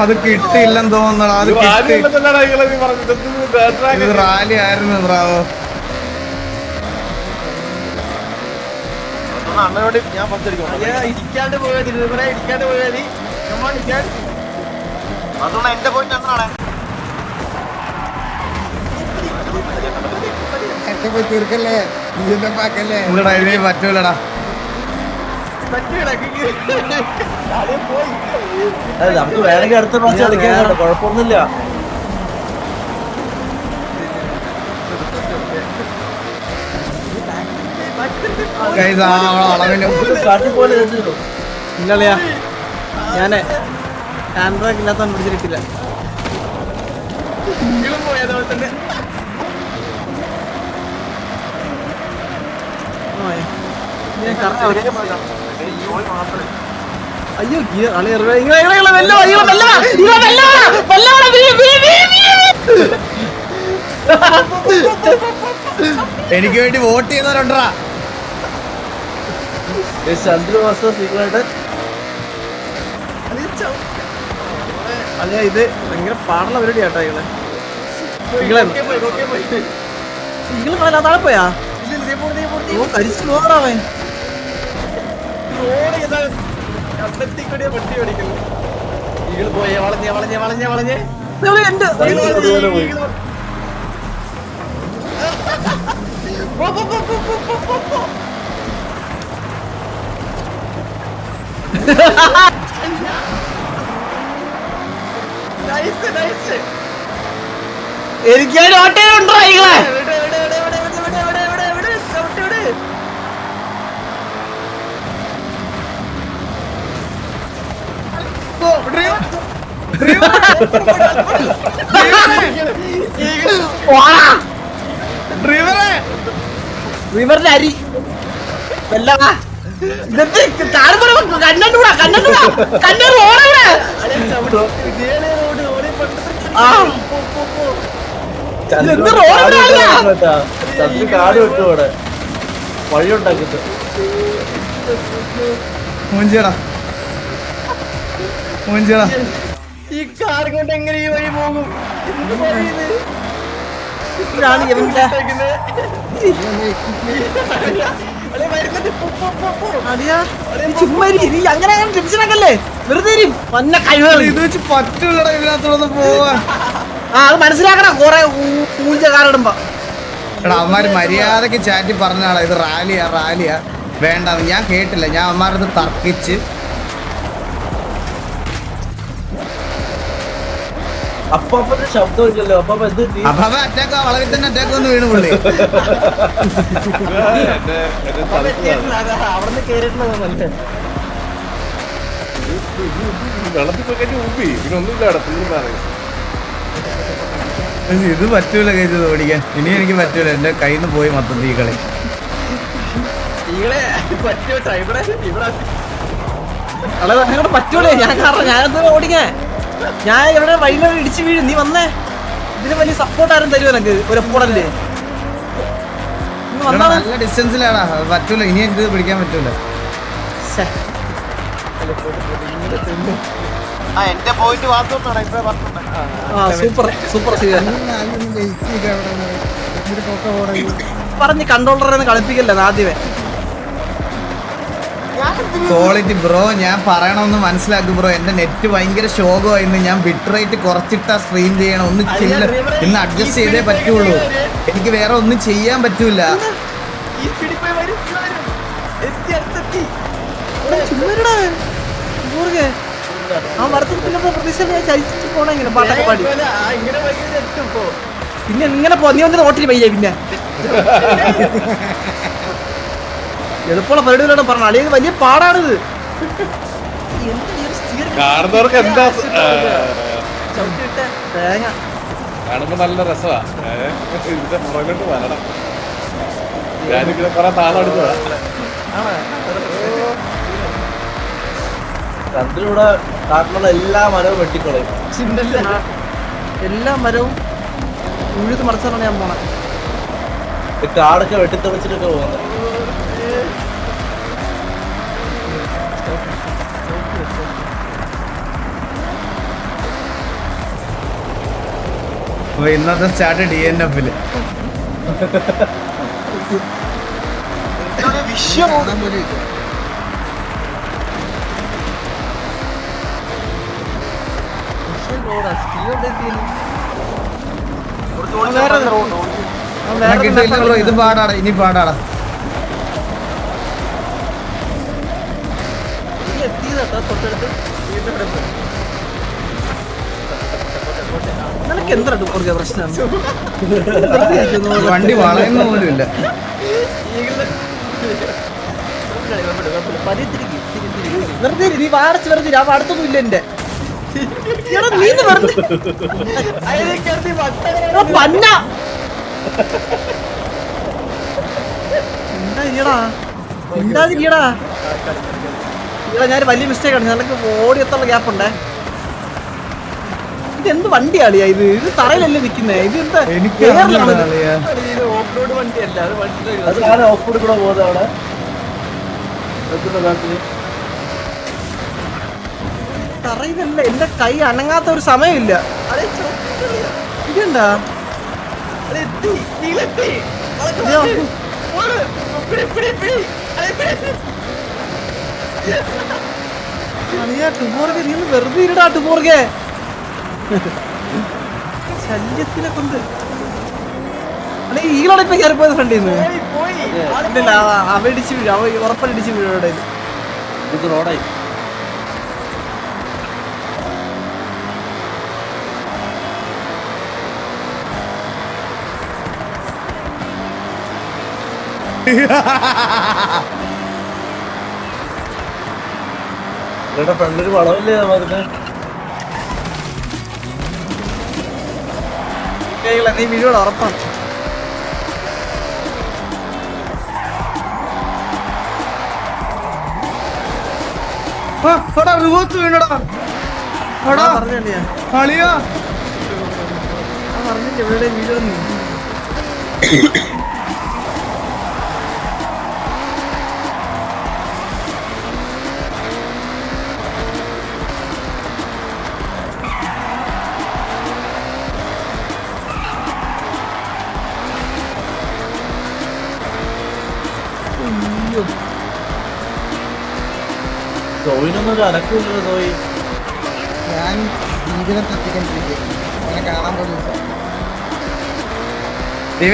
അത് കിട്ടിയില്ലെന്ന് തോന്നണ. അത് ഇത് റാലി ആയിരുന്നു ബ്രാവോ. അണ്ണനോട് ഞാൻ ഫസ്റ്റ് അടിക്കണം. ഇരിക്കാണ്ട് പോയത്, ഇരിക്കാണ്ട് പോയത്. അതുകൊണ്ട് എന്റെ പോയിന്റ് എന്താണ്? എന്നെ പോയി തീർക്കല്ലേ, ഇതിന്റെ പാക്കല്ലേ. ഇല്ലടാ, ഇതിനെ പറ്റൂലടാ. നമുക്ക് വേണമെങ്കിൽ അടുത്ത മാച്ച് കളിക്കാൻ കേട്ടോ, കുഴപ്പമൊന്നുമില്ല. Guys, അളവിന് കാട്ടിൽ പോലെ ഇല്ലല്ലയാ, ഞാന് ഹാൻഡ് ബ്രേക്ക് ഇല്ലാത്ത പിടിച്ചിട്ടില്ല. അയ്യോ എനിക്ക് വേണ്ടി വോട്ട് ചെയ്യുന്നവരുണ്ടാ. ചന്ദ്രു സീക്രട്ട്. അല്ല, ഇത് ഭയങ്കര പാടുള്ള പരിപാടി കേട്ടോ. താഴെ പോയാ കരിച്ചു പോകണവൻ. എനിക്ക് ഓട്ടയുണ്ടോ ഈകളെ? റിവറിന്റെ അരി വല്ലവാ. ഇതൊക്കെ കാണുമ്പോ കണ്ണൂടാ ഓടവിടെ. ചന്ദ്രു കാട് വിട്ടു അവിടെ വഴി ഉണ്ടാക്കുന്നത്. മൂഞ്ചിയടാ. ഈ കാർ കൊണ്ട് എങ്ങനെ ഈ വഴി പോകും? അങ്ങനെ ടെൻഷനാക്കല്ലേ, വെറുതെ പന്ന കഴിവുകൾ ഇത് വെച്ച് പറ്റൂലടാ ഇതിനകത്തോടൊന്ന് പോവാ. അത് മനസ്സിലാക്കണം. കൊറേ ഊഞ്ച കാറിടുമ്പോ എടാ, അവന്മാര് മര്യാദക്ക് ചാറ്റി പറഞ്ഞാടാ ഇത് റാലിയാ വേണ്ട. ഞാൻ കേട്ടില്ല, ഞാൻ അവന്മാരത് തർക്കിച്ച് അപ്പാപ്പന്റെ ശബ്ദം ഇല്ലല്ലോ. അപ്പാപ്പ എന്ത് പറ്റി? അപ്പൊ അറ്റാക്ക് വളവിൽ തന്നെ അറ്റാക്ക് വന്ന് വീണ് പുള്ളി. അവിടുന്ന് കേറിയിട്ടുള്ളതല്ലേ. വെള്ളത്തിൽ പോയി കഴിഞ്ഞ് ഊപ്പി പിന്നെ ഒന്നുമില്ല അവിടെ തീർന്നാണ്. ഇത് പറ്റൂല കഴിച്ചത് ഓടിക്കാൻ. ഇനി എനിക്ക് പറ്റൂല, എന്റെ കയ്യിൽ നിന്ന് പോയി മൊത്തം ഈ കളി. ഇവിടെ പറ്റൂലേ ഞാൻ, കാരണം ഞാനെന്താ ഓടിക്കാൻ, ഞാൻ ഇവിടെ വഴിയിലെ ഇടിച്ച് വീഴും. നീ വന്നേ, ഇതിന് വലിയ സപ്പോർട്ട് ആരും തരുമോ എനിക്ക്? ഒരു എപ്പോഴല്ലേ വന്നാണ്. നല്ല ഡിസ്റ്റൻസിലാടാ, അത് പറ്റൂല. ഇനി എനിക്ക് ഇത് പിടിക്കാൻ പറ്റൂല. എന്റെ പോയിന്റ് വാർത്തോണ്ടാണ് ഇപ്പൊ പറഞ്ഞോണ്ട്. സൂപ്പർ സൂപ്പർ പറഞ്ഞ് കൺട്രോളറെ കളിപ്പിക്കല്ലേ ആദ്യമേ. ക്വാളിറ്റി ബ്രോ, ഞാൻ പറയണമെന്ന് മനസ്സിലാക്കും ബ്രോ. എന്റെ നെറ്റ് ഭയങ്കര ശോകമായിരുന്നു. ഞാൻ ബിറ്റ് റേറ്റ് കുറച്ചിട്ടാ സ്ട്രീം ചെയ്യണം. ഒന്ന് ഇന്ന് അഡ്ജസ്റ്റ് ചെയ്തേ പറ്റുള്ളൂ. എനിക്ക് വേറെ ഒന്നും ചെയ്യാൻ പറ്റൂല. ആ മരത്തിൽ പ്രതീക്ഷ ചരിച്ചിട്ട് പോണ ഇങ്ങനെ പാട്ടൊക്കെ പാടി. പിന്നെ ഇങ്ങനെ പോ, നീ ഒന്നിനെ ഓട്ടിട്ട് പയ്യ. പിന്നെ എളുപ്പമുള്ള പരിപാടികളാണ് പറഞ്ഞത്. അല്ലെങ്കിൽ വലിയ പാടാണിത്. കാണുന്നവർക്ക് എന്താ തേങ്ങ കാണുമ്പോ നല്ല രസമാ. ഇതിന്റെ പുറകിലോട്ട് വരണം. ഞാനിങ്ങനെ കുറെ താളെടുത്തു. ചന്ദ്രയുടെ കാട്ടിലുള്ള എല്ലാ മരവും വെട്ടിക്കളയും. എല്ലാ മരവും ഉഴുത് മറിച്ചാണ് ഞാൻ പോണേ. കാടൊക്കെ വെട്ടിത്തെളിച്ചിട്ടൊക്കെ പോകുന്നത്. അപ്പൊ ഇന്നത്തെ സ്റ്റാർട്ട് DNF-ല്. വിഷയം കിട്ടിയില്ല ബ്രോ, ഇത് പാടാടാ, ഇനി പാടാടാ. നിനക്ക് എന്താണ് പ്രശ്നം? വണ്ടി വളയുന്ന പോലും ഇല്ല. വെറുതെ നീ വാടച്ച് വെറുതെ ആ അടുത്തൊന്നും ഇല്ല എന്റെ പന്ന എന്താ ഞാൻ വലിയ മിസ്റ്റേക്ക് ആണ്. നിനക്ക് ഓടിയെത്തുള്ള ഗ്യാപ്പ് ഉണ്ടേ. ഇതെന്ത് വണ്ടിയാളിയാ ഇത്? ഇത് തറയിലല്ലേ നിക്കുന്നേ. ഇത് എന്താ ഓഫ് റോഡ് വണ്ടിയല്ല, അത് വണ്ടി ഓഫ് റോഡ് കൂടെ പോകുന്നത് അവിടെ കാട്ടില്. തറയിലല്ല, എന്റെ കൈ അനങ്ങാത്ത ഒരു സമയമില്ല. ഇതെന്താ ടുബോർഗെ, നീ ഒന്ന് വെറുതെ ഇരടാ ടുബോർഗെ. ശല്യത്തിനെ കൊണ്ട് അല്ലെങ്കിൽ ഈകളാണ് ഇപ്പൊ കയറിപ്പോയത് ഫ്രണ്ടിൽ നിന്ന്. ഇല്ല, അവ ഇടിച്ച് വീഴും, അവ ഉറപ്പടിച്ച് വീഴും. ഇവിടെ ഇത് റോഡായി. ഇവിടെ ഫ്രണ്ടിലൊരു വളവില്ലേ നമുക്ക്? നീ വീഴോട് ഉറപ്പാണ്. റിവേഴ്സ് വീണടാ. പറഞ്ഞല്ലേ ഞാൻ കളിയാ പറഞ്ഞില്ല ഇവിടെ വീഴോന്ന്. സോയിനൊന്നും ഒരു അനക്കില്ലല്ലോ. സോയി ഞാൻ ഇതിനെ തട്ടിക്കൊണ്ടിരിക്കും. അങ്ങനെ കാണാൻ പോലും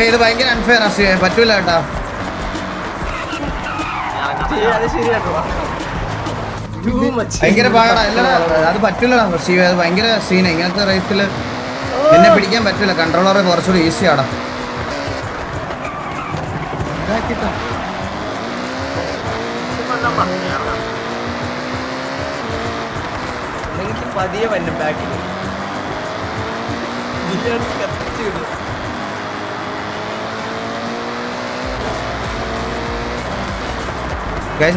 ഇത് ഭയങ്കര അൺഫെയർ ആ. പറ്റൂല കേട്ടാ. ഭയങ്കര പാടാ. അല്ലടാ, അത് പറ്റൂലടാ ശിവ. അത് ഭയങ്കര സീന ഇങ്ങനത്തെ റേസില്. നിന്നെ പിടിക്കാൻ പറ്റില്ല, കൺട്രോളർ കുറച്ചുകൂടി ഈസി ആടാ. പതിയെ വന്നു ബാക്കിൽ കത്തിച്ചു വിടും.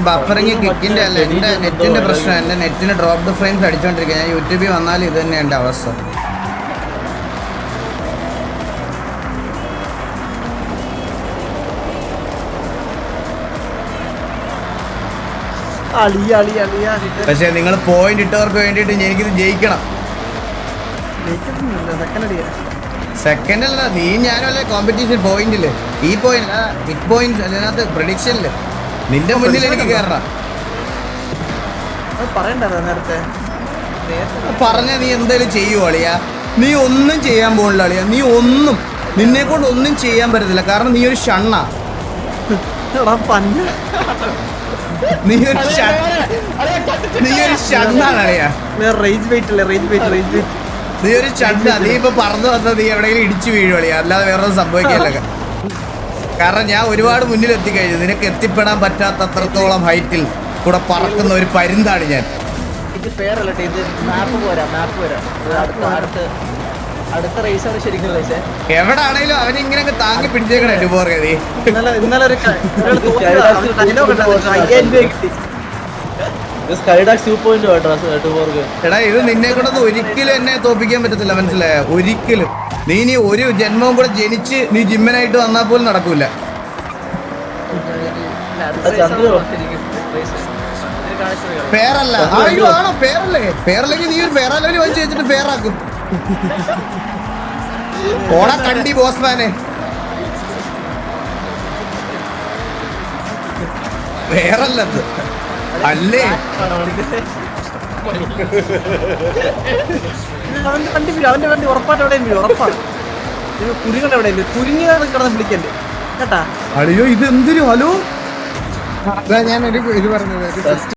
ബഫറിങ് കിക്കിന്റെ അല്ല, എന്റെ നെറ്റിന്റെ പ്രശ്നം. എന്റെ നെറ്റിന് ഡ്രോപ്പ് ഫ്രെയിംസ് അടിച്ചോണ്ടിരിക്കുക. ഞാൻ യൂട്യൂബിൽ വന്നാലും ഇത് തന്നെ എന്റെ അവസ്ഥ. പക്ഷെ നിങ്ങൾ പോയിന്റ് ഇട്ടവർക്ക് വേണ്ടിയിട്ട് എനിക്കിത് ജയിക്കണം. സെക്കൻഡ് അല്ല, നീ ഞാനും അല്ലേ കോമ്പറ്റീഷൻ പോയിന്റില്. ഈ പോയിന്റ് ഹിറ്റ് പോയിന്റ് അതിനകത്ത് പ്രഡിക്ഷനില് നിന്റെ മുന്നിൽ എനിക്ക് കയറണം. പറഞ്ഞ നീ എന്തായാലും ചെയ്യുവോ അളിയാ? നീ ഒന്നും ചെയ്യാൻ പോണില്ല അളിയാ. നിന്നെ കൊണ്ട് ഒന്നും ചെയ്യാൻ പറ്റത്തില്ല. കാരണം നീ ഒരു ഷണ്ണാ. നീ ഒരു ഷണ്ണാണ് അളിയാ. നീ ഒരു ഷണ്ണ. നീ ഇപ്പൊ പറഞ്ഞു വന്ന നീ എവിടെയെങ്കിലും ഇടിച്ചു വീഴുവളിയാ, അല്ലാതെ വേറെ സംഭവിക്കില്ല. കാരണം ഞാൻ ഒരുപാട് മുന്നിൽ എത്തിക്കഴിഞ്ഞു. നിനക്ക് എത്തിപ്പെടാൻ പറ്റാത്ത അത്രത്തോളം ഹൈറ്റിൽ കൂടെ പറക്കുന്ന ഒരു പരുന്താണ് ഞാൻ. ഇത് ഫെയർ അല്ല, ഇത് മാപ്പ് പോരാ. അടുത്ത റേസാണ് ശരിക്കും റേസ്. എവിടെ ആണെങ്കിലും അവനിങ്ങനെ താങ്ങി പിടിച്ചേക്കണേ ടുബോർഗതി. ഇന്നലെ ഒരു കിട്ടി. സ്കൈഡാക്സ് 2.0 കേട്ടോ. എടാ ഇത് നിന്നെ കൊണ്ടൊന്നും ഒരിക്കലും എന്നെ തോപ്പിക്കാൻ പറ്റത്തില്ല, മനസ്സിലായ? ഒരിക്കലും. നീ ഒരു ജന്മവും കൂടെ ജനിച്ച് നീ ജിമ്മനായിട്ട് വന്നാൽ പോലും നടക്കൂല. പേരല്ല. അയ്യോ ആണോ? പേരല്ലേ? പേരല്ലെങ്കിൽ നീ ഒരു പേരാ ലെവലിൽ വാങ്ങിച്ചു വെച്ചിട്ട് പേരാക്കും. ഓടാ കണ്ടി ബോസ്മാനെ. പേരല്ലത് അല്ലേ? അവന്റെ വണ്ടി ഉറപ്പായിട്ട് എവിടെ ഉറപ്പാണ്. കുരുങ്ങടെ എവിടെ കുരുങ്ങിയാണ് കിടന്ന് വിളിക്കല്ലേ കേട്ടാ. അയ്യോ ഇത് എന്തൊരു ഹലോ. ഞാനൊരു ഇത് പറഞ്ഞത്